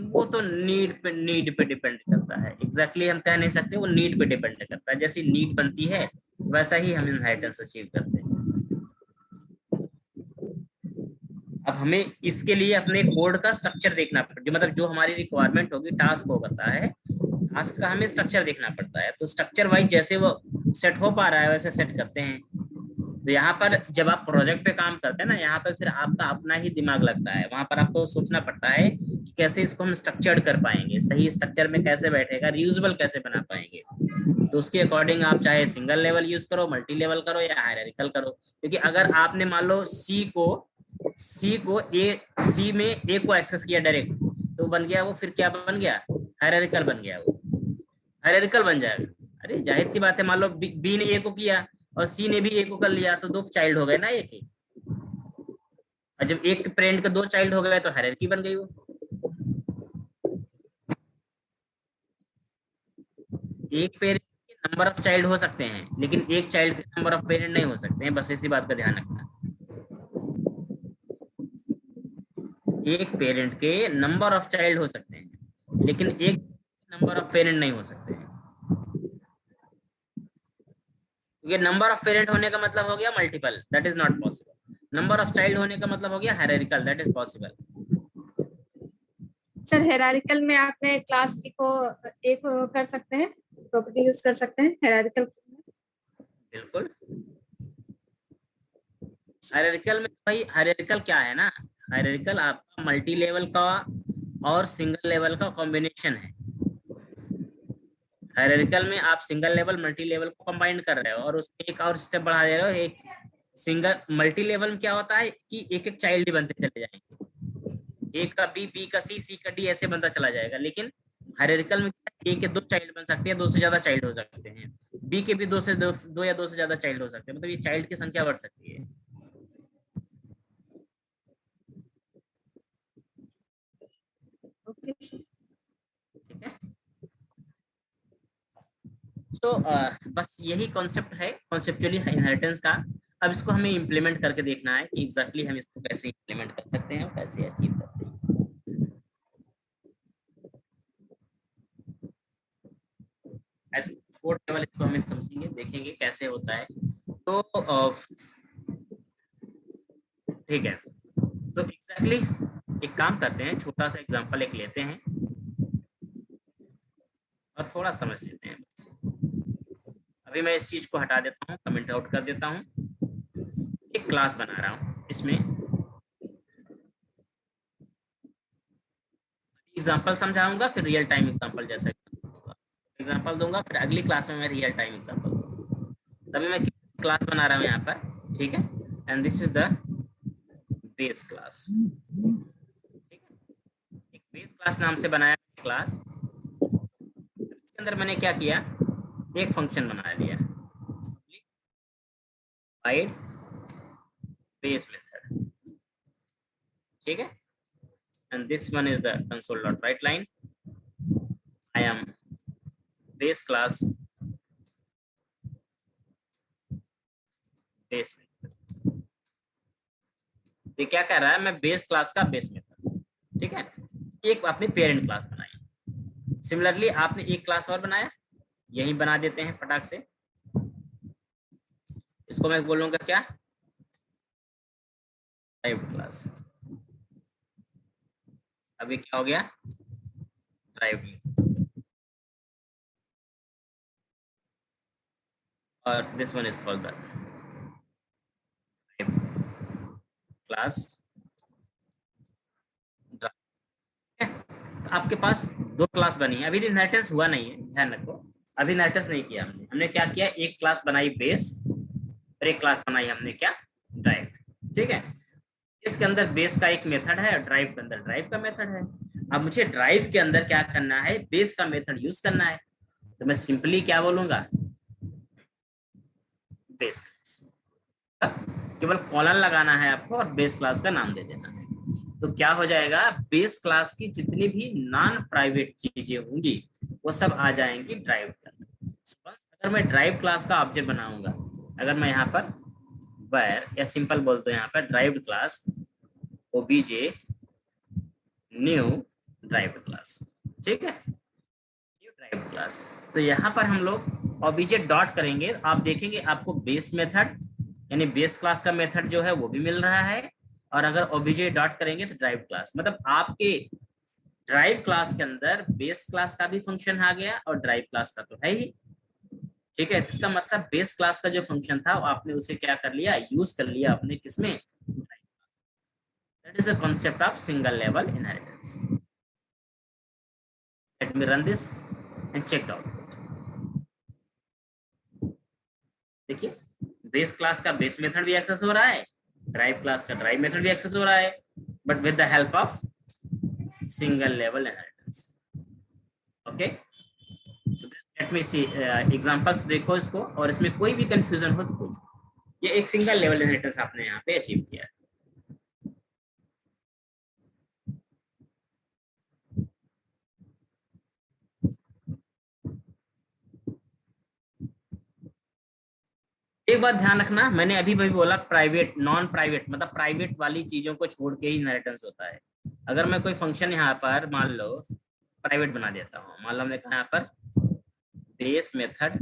वो तो नीड पे डिपेंड करता है। एग्जैक्टली हम कह नहीं सकते, वो नीड पे डिपेंड करता है, जैसी नीड बनती है वैसा ही हम इनहेरिटेंस अचीव करते हैं। अब हमें इसके लिए अपने कोड का स्ट्रक्चर देखना पड़ता है, मतलब जो हमारी रिक्वायरमेंट होगी टास्क को करता है, टास्क का हमें स्ट्रक्चर देखना पड़ता है। तो स्ट्रक्चर वाइज जैसे वो सेट हो पा रहा है वैसे सेट करते हैं। तो यहाँ पर जब आप प्रोजेक्ट पे काम करते हैं ना, यहाँ पर फिर आपका अपना ही दिमाग लगता है, वहां पर आपको सोचना पड़ता है कि कैसे इसको हम स्ट्रक्चर्ड कर पाएंगे, सही स्ट्रक्चर में कैसे बैठेगा, रियूजेबल कैसे बना पाएंगे। तो उसके अकॉर्डिंग आप चाहे सिंगल लेवल यूज करो, मल्टी लेवल करो या हायरार्किकल करो। क्योंकि अगर आपने मान लो सी में ए को एक्सेस किया डायरेक्ट, तो बन गया वो, फिर क्या बन गया, हायरार्किकल बन गया, वो हायरार्किकल बन जाएगा। अरे जाहिर सी बात है, मान लो बी ने ए को किया और सी ने भी ए को कर लिया, तो 2 चाइल्ड हो गए ना एक ही। और जब एक पेरेंट के 2 चाइल्ड हो गए तो हायरार्की बन गई वो। एक पेरेंट के नंबर ऑफ चाइल्ड हो सकते हैं, लेकिन एक चाइल्ड के नंबर ऑफ पेरेंट नहीं हो सकते हैं, बस इसी बात का ध्यान रखना। एक पेरेंट के नंबर ऑफ चाइल्ड हो सकते हैं, लेकिन एक नंबर ऑफ पेरेंट नहीं हो सकते हैं। ये नंबर ऑफ पेरेंट होने का मतलब हो गया multiple, that is not possible. Number of child होने का मतलब हो गया hierarchical, that is possible. Sir hierarchical में आपने क्लास को एक कर सकते हैं, प्रॉपर्टी यूज कर सकते हैं हायरार्किकल। बिल्कुल। हायरार्किकल में भाई, हायरार्किकल क्या है ना, हायरार्किकल आपका मल्टी लेवल का और सिंगल लेवल का कॉम्बिनेशन है। हायरार्किकल में आप सिंगल लेवल मल्टी लेवल को कंबाइन कर रहे हो और उसमें एक और स्टेप बढ़ा दे रहे हो। एक सिंगल मल्टी लेवल में क्या होता है कि एक एक चाइल्ड ही बनते चले जाएंगे, ए का बी, बी का सी, सी का डी, ऐसे बनता चला जाएगा। लेकिन हायरार्किकल में ए के 2 चाइल्ड बन सकते हैं, 2 से ज्यादा चाइल्ड हो सकते हैं, बी के भी 2 या 2 से ज्यादा चाइल्ड हो सकते हैं, मतलब ये चाइल्ड की संख्या बढ़ सकती है। ओके ठीक है। तो बस यही कॉन्सेप्ट है कॉन्सेप्चुअली इनहेरिटेंस का। अब इसको हमें इम्प्लीमेंट करके देखना है कि एग्जैक्टली हम इसको कैसे इम्प्लीमेंट कर सकते हैं और कैसे अचीव करते हैं। ऐसे कोड लेवल इसको हमें समझेंगे, देखेंगे कैसे होता है। तो ठीक है, तो एग्जैक्टली एक काम करते हैं, छोटा सा एग्जांपल एक लेते हैं और थोड़ा समझ लेते हैं बस। अभी मैं इस चीज को हटा देता हूँ, कमेंट आउट कर देता हूँ। एक क्लास बना रहा हूँ, इसमें एग्जांपल समझाऊंगा, फिर रियल टाइम एग्जांपल जैसे एग्जांपल दूंगा, फिर अगली क्लास में मैं रियल टाइम एग्जांपल दूंगा। तभी मैं क्लास बना रहा हूँ यहाँ पर, ठीक है। And this is the base class, ठीक है। एक बेस क्लास नाम से बनाया क्लास। इसके अंदर मैंने क्या किया, एक फंक्शन बना लिया, वाइड बेस मेथड, ठीक है। And this one is the console.writeLine. I am base class base method. ये क्या कर रहा है, मैं बेस क्लास का बेस मेथड, ठीक है। एक आपने पेरेंट क्लास बनाई, सिमिलरली आपने एक क्लास और बनाया, यही बना देते हैं फटाक से। इसको मैं बोलूंगा क्या, ड्राइव्ड क्लास। अभी क्या हो गया, ड्राइव्ड। और this one is called the class. आपके पास 2 क्लास बनी है, अभी इनहेरिटेंस हुआ नहीं है, ध्यान रखो, अभी इनहेरिटेंस नहीं किया हमने। हमने क्या किया, एक क्लास बनाई बेस और एक क्लास बनाई हमने क्या, ड्राइव, ठीक है। इसके अंदर बेस का एक मेथड है, ड्राइव के अंदर ड्राइव का मेथड है। अब मुझे ड्राइव के अंदर क्या करना है, बेस का मेथड यूज करना है, तो मैं सिंपली क्या बोलूंगा, बेस क्लास। केवल कॉलन लगाना है आपको और बेस क्लास का नाम दे देना है। तो क्या हो जाएगा, बेस क्लास की जितनी भी नॉन प्राइवेट चीजें होंगी वो सब आ जाएंगी ड्राइव के अंदर। अगर मैं ड्राइव क्लास का ऑब्जेक्ट बनाऊंगा, अगर मैं यहाँ पर वायर या सिंपल बोल दो, यहाँ पर derived class OBJ new derived class, ठीक है, न्यू ड्राइव्ड क्लास। तो यहाँ पर हम लोग ओबीजे डॉट करेंगे, आप देखेंगे आपको बेस मेथड यानी बेस क्लास का मेथड जो है वो भी मिल रहा है और अगर ऑब्जेक्ट डॉट करेंगे तो ड्राइव क्लास, मतलब आपके ड्राइव क्लास के अंदर बेस क्लास का भी फंक्शन आ गया और ड्राइव क्लास का तो है ही, ठीक है। इसका मतलब बेस क्लास का जो फंक्शन था आपने उसे क्या कर लिया, यूज कर लिया अपने किसमें, that is the concept of single level inheritance. Let me run this and check the output. देखिए बेस क्लास का बेस मेथड भी एक्सेस हो रहा है, ड्राइव क्लास का ड्राइव मेथड भी एक्सेस हो रहा है, but with the help of single level inheritance. Okay, so let me see examples देखो इसको, और इसमें कोई भी कंफ्यूजन हो तो पूछो। ये एक सिंगल लेवल इनहेरिटेंस आपने यहाँ पे अचीव किया है। एक बात ध्यान रखना, मैंने अभी भी बोला प्राइवेट नॉन प्राइवेट, मतलब प्राइवेट वाली चीजों को छोड़ के ही इनहेरिटेंस होता है। अगर मैं कोई फंक्शन यहाँ पर मान लो प्राइवेट बना देता हूँ, मान लो हमने कहा यहाँ पर बेस मेथड,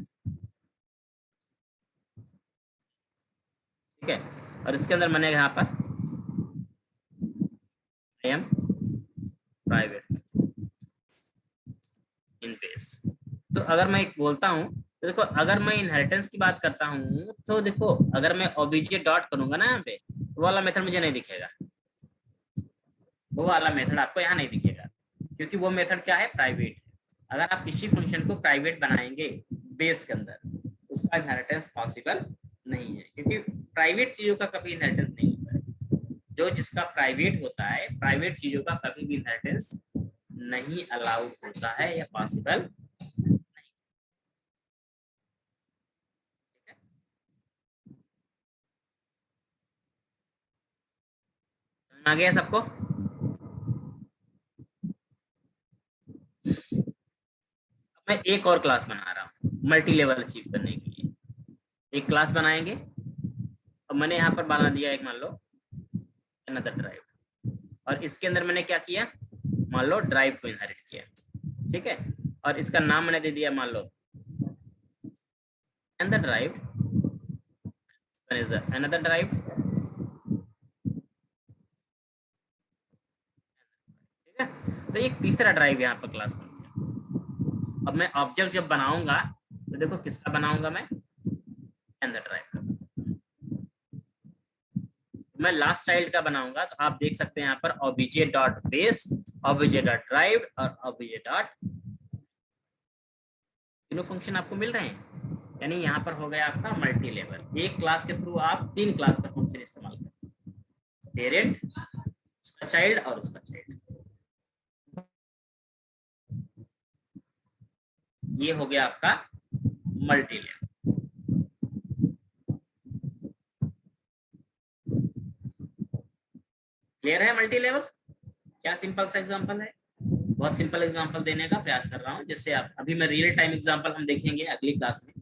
ठीक है, और इसके अंदर मैंने यहाँ पर I am private in base. तो अगर मैं एक बोलता हूँ तो देखो, अगर मैं इनहेरिटेंस की बात करता हूँ तो देखो, अगर मैं ऑब्जेक्ट डॉट करूंगा ना यहाँ पे, वो वाला मेथड मुझे नहीं दिखेगा, वो वाला मेथड आपको यहाँ नहीं दिखेगा, क्योंकि वो मेथड क्या है, प्राइवेट। अगर आप किसी फंक्शन को प्राइवेट बनाएंगे बेस के अंदर, उसका इनहेरिटेंस पॉसिबल नहीं है, क्योंकि प्राइवेट चीजों का कभी इनहेरिटेंस नहीं होता है। जो जिसका प्राइवेट होता है, प्राइवेट चीजों का कभी भी इनहेरिटेंस नहीं अलाउड होता है या पॉसिबल नहीं। आ गया सबको? मैं एक और क्लास बना रहा हूँ मल्टी लेवल अचीव करने के लिए। एक क्लास बनाएंगे, और मैंने यहाँ पर बना दिया एक, मान लो अनदर ड्राइव, और इसके अंदर मैंने क्या किया, मान लो ड्राइव को इनहेरिट किया, ठीक है, और इसका नाम मैंने दे दिया मान लो अनदर ड्राइव, अनदर ड्राइव, ठीक है। तो एक तीसरा ड्राइव यहाँ पर क्लास बन गया। अब मैं ऑब्जेक्ट जब बनाऊंगा तो देखो किसका बनाऊंगा, मैं अनदर ड्राइव का। मैं लास्ट चाइल्ड का बनाऊंगा तो आप देख सकते हैं यहाँ पर object dot base, object dot drive और ऑब्जेक्ट डॉट, तीनों फंक्शन आपको मिल रहे हैं। यानी यहाँ पर हो गया आपका मल्टी लेवल। एक क्लास के थ्रू आप 3 क्लास का फंक्शन इस्तेमाल करें, पेरेंट, उसका चाइल्ड और उसका चाइल्ड। ये हो गया आपका मल्टी लेवल। क्लियर है मल्टी लेवल? क्या सिंपल सा एग्जांपल है, बहुत सिंपल एग्जांपल देने का प्रयास कर रहा हूं, जिससे आप, अभी मैं रियल टाइम एग्जांपल हम देखेंगे अगली क्लास में,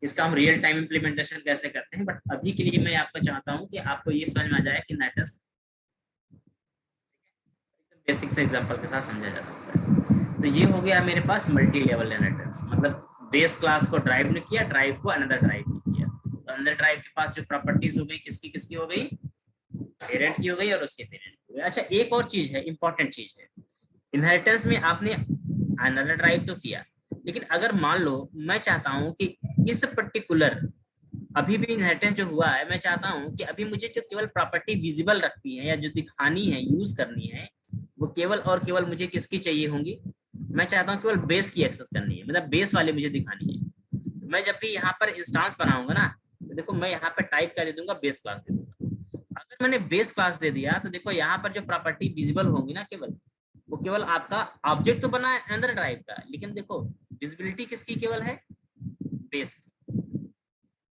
इसका हम रियल टाइम इंप्लीमेंटेशन कैसे करते हैं, बट अभी के लिए मैं आपको चाहता हूं कि आपको ये समझ में आ जाए कि इनहेरिटेंस बेसिक से एग्जांपल के साथ समझा जा सकता है। तो ये हो गया मेरे पास मल्टी लेवल इनहेरिटेंस, मतलब बेस क्लास को ड्राइव ने किया, ड्राइव को अनदर ड्राइव ने किया। तो अनदर ड्राइव के पास जो प्रॉपर्टीज हो गई, किसकी किसकी हो गई, पेरेंट की हो गई और उसके पेरेंट की हो गई। अच्छा, एक और चीज है, इंपॉर्टेंट चीज है, इनहेरिटेंस में आपने अनदर ड्राइव तो किया, लेकिन अगर मान लो मैं चाहता हूं कि इस पर्टिकुलर, अभी भी इनहेरिटेंस जो हुआ है, मैं चाहता हूं कि अभी मुझे जो केवल प्रॉपर्टी विजिबल रखती है या जो दिखानी है, यूज करनी है, वो केवल और केवल मुझे किसकी चाहिए होंगी, मैं चाहता हूं केवल बेस की एक्सेस करनी है, मतलब बेस वाले मुझे दिखानी है। मैं जब भी यहाँ पर इंस्टांस बनाऊंगा ना, तो देखो मैं यहाँ पर टाइप कर दे दूंगा बेस क्लास दे दूंगा। अगर मैंने बेस क्लास दे दिया तो देखो यहाँ पर जो प्रॉपर्टी विजिबल होगी ना, केवल वो केवल आपका ऑब्जेक्ट तो बना है अंदर ड्राइव का, लेकिन देखो विजिबिलिटी किसकी केवल है, बेस की।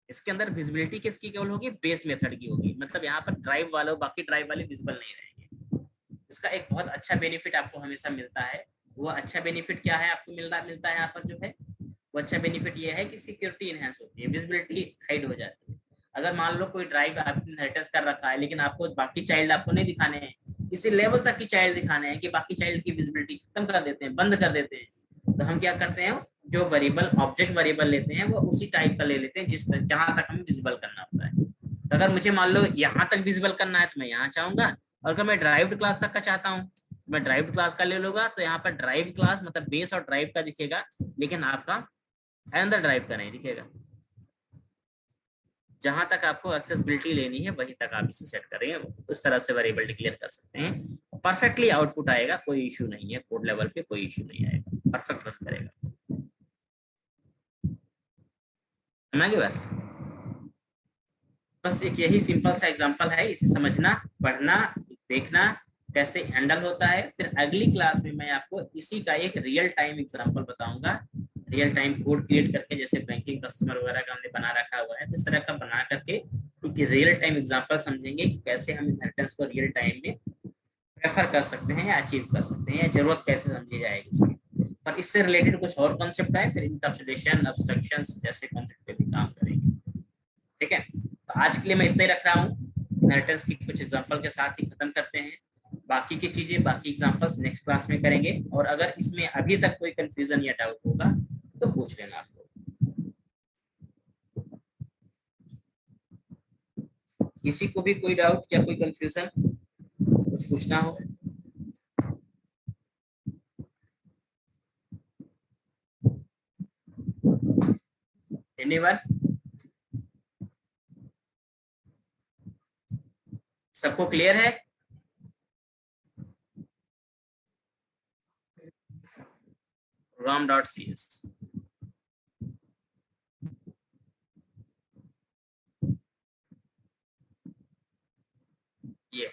इसके अंदर विजिबिलिटी किसकी केवल होगी, बेस मेथड की होगी, मतलब यहाँ पर ड्राइव वाले, बाकी ड्राइव वाले विजिबल नहीं रहेंगे। इसका एक बहुत अच्छा बेनिफिट आपको हमेशा मिलता है। वो अच्छा बेनिफिट क्या है आपको मिलता है यहाँ पर, जो है वो अच्छा बेनिफिट ये है कि सिक्योरिटी इनहेंस होती है, विजिबिलिटी हाइड हो जाती है। अगर मान लो कोई ड्राइव आपने इनहेरिटेंस कर रखा है, लेकिन आपको बाकी चाइल्ड आपको नहीं दिखाने हैं, किसी लेवल तक की चाइल्ड दिखाने हैं कि बाकी चाइल्ड की विजिबिलिटी खत्म कर देते हैं, बंद कर देते हैं, तो हम क्या करते हैं, जो वेरिएबल ऑब्जेक्ट वेरिएबल लेते हैं वो उसी टाइप का ले लेते हैं जिस जहां तक हमें विजिबल करना होता है। तो अगर मुझे मान लो यहाँ तक विजिबल करना है तो मैं यहाँ चाहूंगा, और अगर मैं ड्राइव्ड क्लास तक का चाहता हूँ तो मैं ड्राइव्ड क्लास का ले लूंगा। तो यहाँ पर ड्राइव क्लास मतलब बेस और ड्राइव का दिखेगा, लेकिन आपका अंदर ड्राइव का नहीं दिखेगा। जहां तक आपको एक्सेसिबिलिटी लेनी है वहीं तक आप इसे सेट करेंगे, उस तरह से वेरिएबल डिक्लेयर कर सकते हैं। परफेक्टली आउटपुट आएगा, कोई इश्यू नहीं है, कोड लेवल पे कोई इश्यू नहीं आएगा, परफेक्ट रन करेगा। समझ गए बात? बस एक यही सिंपल सा एग्जांपल है, इसे समझना, पढ़ना, देखना कैसे हैंडल होता है। फिर अगली क्लास में मैं आपको इसी का एक रियल टाइम एग्जांपल बताऊंगा, रियल टाइम कोड क्रिएट करके, जैसे बैंकिंग कस्टमर वगैरह का हमने बना रखा हुआ है, तो इस तरह का बना करके एक रियल टाइम एग्जांपल समझेंगे कि कैसे हम इनहेरिटेंस को रियल टाइम में प्रेफर कर सकते हैं या अचीव कर सकते हैं, या जरूरत कैसे समझी जाएगी उसकी। और इससे रिलेटेड कुछ और कॉन्सेप्ट है, फिर इनकैप्सुलेशन, एब्स्ट्रैक्शंस जैसे कॉन्सेप्ट पे भी काम करेंगे। ठीक है, तो आज के लिए मैं इतना ही रख रहा हूँ। इनहेरिटेंस की कुछ एग्जांपल के साथ ही खत्म करते हैं, बाकी की चीजें, बाकी एग्जांपल्स नेक्स्ट क्लास में करेंगे। और अगर इसमें अभी तक कोई कंफ्यूजन या डाउट होगा तो पूछ लेना आपको। किसी को भी कोई डाउट या कोई कंफ्यूजन, कुछ पूछना हो? एनीवन? सबको क्लियर है? rom.cs ये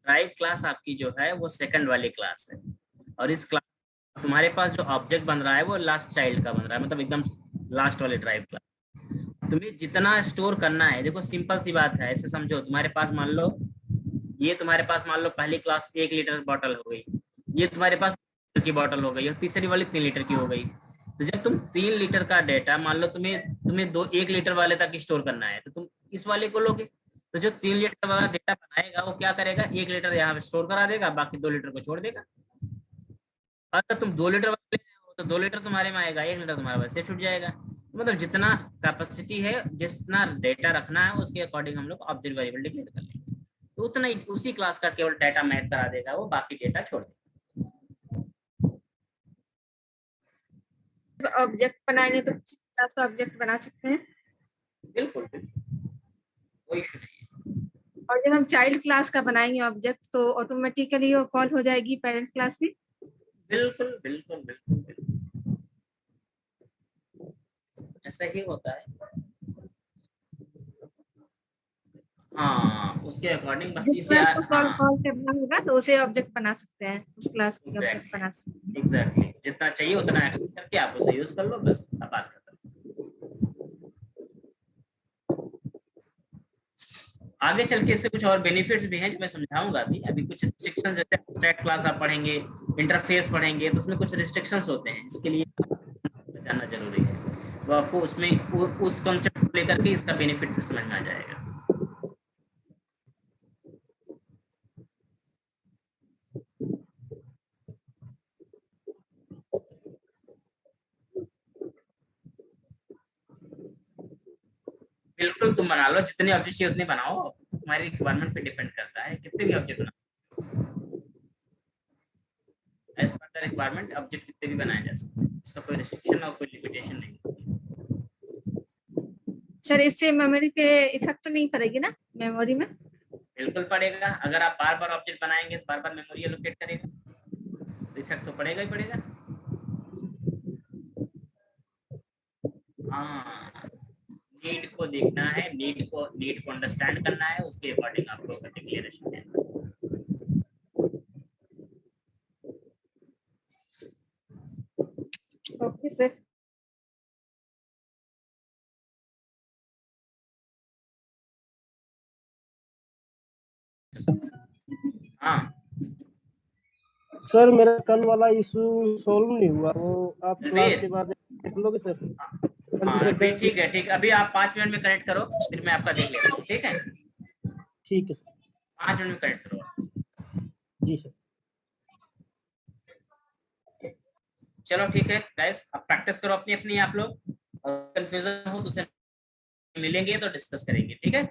ड्राइव क्लास आपकी जो है वो सेकंड वाली क्लास है, और इस क्लास तुम्हारे पास जो ऑब्जेक्ट बन रहा है वो लास्ट चाइल्ड का बन रहा है, मतलब एकदम लास्ट वाले ड्राइव क्लास। तुम्हें जितना स्टोर करना है, देखो सिंपल सी बात है, ऐसे समझो तुम्हारे पास मान लो, ये तुम्हारे पास मान लो पहली क्लास 1 लीटर बॉटल हो गई, ये तुम्हारे पास की बॉटल हो गई, और तीसरी वाली 3 लीटर की हो गई। तो जब तुम 3 लीटर का डेटा मान लो तुम्हें 1 लीटर वाले तक स्टोर करना है, तो तुम इस वाले को लोगे। तो जो 3 लीटर वाला डेटा बनाएगा वो क्या करेगा, 1 लीटर यहाँ पे स्टोर करा देगा, बाकी 2 लीटर को छोड़ देगा। अगर तुम 2 लीटर वाले ले रहे हो तो 2 लीटर तुम्हारे में आएगा, 1 लीटर तुम्हारा वैसे छूट जाएगा। मतलब जितना कैपेसिटी है, जितना डेटा रखना है, उसके अकॉर्डिंग हम लोग ऑब्जेक्ट वेरिएबल डिक्लेयर कर लेंगे, तो उतना ही उसी क्लास का केवल डेटा मैप करा देगा, वो बाकी डेटा छोड़ देगा। ऑब्जेक्ट बनाएंगे तो किसी क्लास का ऑब्जेक्ट बना सकते हैं। बिल्कुल कोई इशू नहीं है। और जब हम चाइल्ड क्लास का बनाएंगे ऑब्जेक्ट तो ऑटोमेटिकली वो कॉल हो जाएगी पेरेंट क्लास में। बिल्कुल बिल्कुल बिल्कुल बिल्कुल ऐसा ही होता है। हाँ, उसके अकॉर्डिंग बस जिस इसे क्लास को कॉल हाँ करना होगा तो उसे ऑब्जेक्ट बना सकते हैं, उस क्लास की ऑब्जेक्ट बना सकते हैं। एग्जैक्टली जितना चाहिए उतना एक्सेस करके आप उसे यूज कर लो, बस अब बात खत्म। आगे चल के इससे कुछ और बेनिफिट्स भी हैं जो मैं समझाऊंगा अभी। अभी कुछ रिस्ट्रिक्शंस, जैसे एब्स्ट्रैक्ट क्लास आप पढ़ेंगे, इंटरफेस पढ़ेंगे, तो उसमें कुछ रिस्ट्रिक्शंस होते हैं, जिसके लिए जानना जरूरी है। तो आपको उसमें उस कॉन्सेप्ट को लेकर के इसका बेनिफिट फिर समझ में आ जाएगा। बिल्कुल तुम बना लो, जितने ऑब्जेक्ट चाहिए उतने बनाओ, तुम्हारी रिक्वायरमेंट पे डिपेंड करता है, कितने भी ऑब्जेक्ट बनाओ, as per the requirement object कितने भी बनाए जा सकते हैं, इसका कोई रिस्ट्रिक्शन और कोई लिमिटेशन नहीं होती। सर इससे मेमोरी पे इफेक्ट तो नहीं पड़ेगी ना मेमोरी में? बिल्कुल पड़ेगा, अगर आप बार बार ऑब्जेक्ट बनाएंगे तो बार बार मेमोरी एलोकेट करेगा, तो इफेक्ट तो पड़ेगा ही पड़ेगा। हाँ, नीड को देखना है, नीड को अंडरस्टैंड करना है, उसके अकॉर्डिंग आपको डिक्लेरेशन देना है। Okay sir. हाँ सर मेरा कल वाला इशू सॉल्व नहीं हुआ, वो आप क्लास रणवीर, के बाद देख लोगे सर? हाँ रणवीर, ठीक है ठीक है, अभी आप 5 मिनट में कनेक्ट करो, फिर मैं आपका देख लेता हूँ। ठीक है, ठीक है सर। 5 मिनट में कनेक्ट करो। जी सर। चलो ठीक है गाइस, अब प्रैक्टिस करो अपनी अपनी आप लोग, और कंफ्यूजन हो तो मिलेंगे तो डिस्कस करेंगे, ठीक है।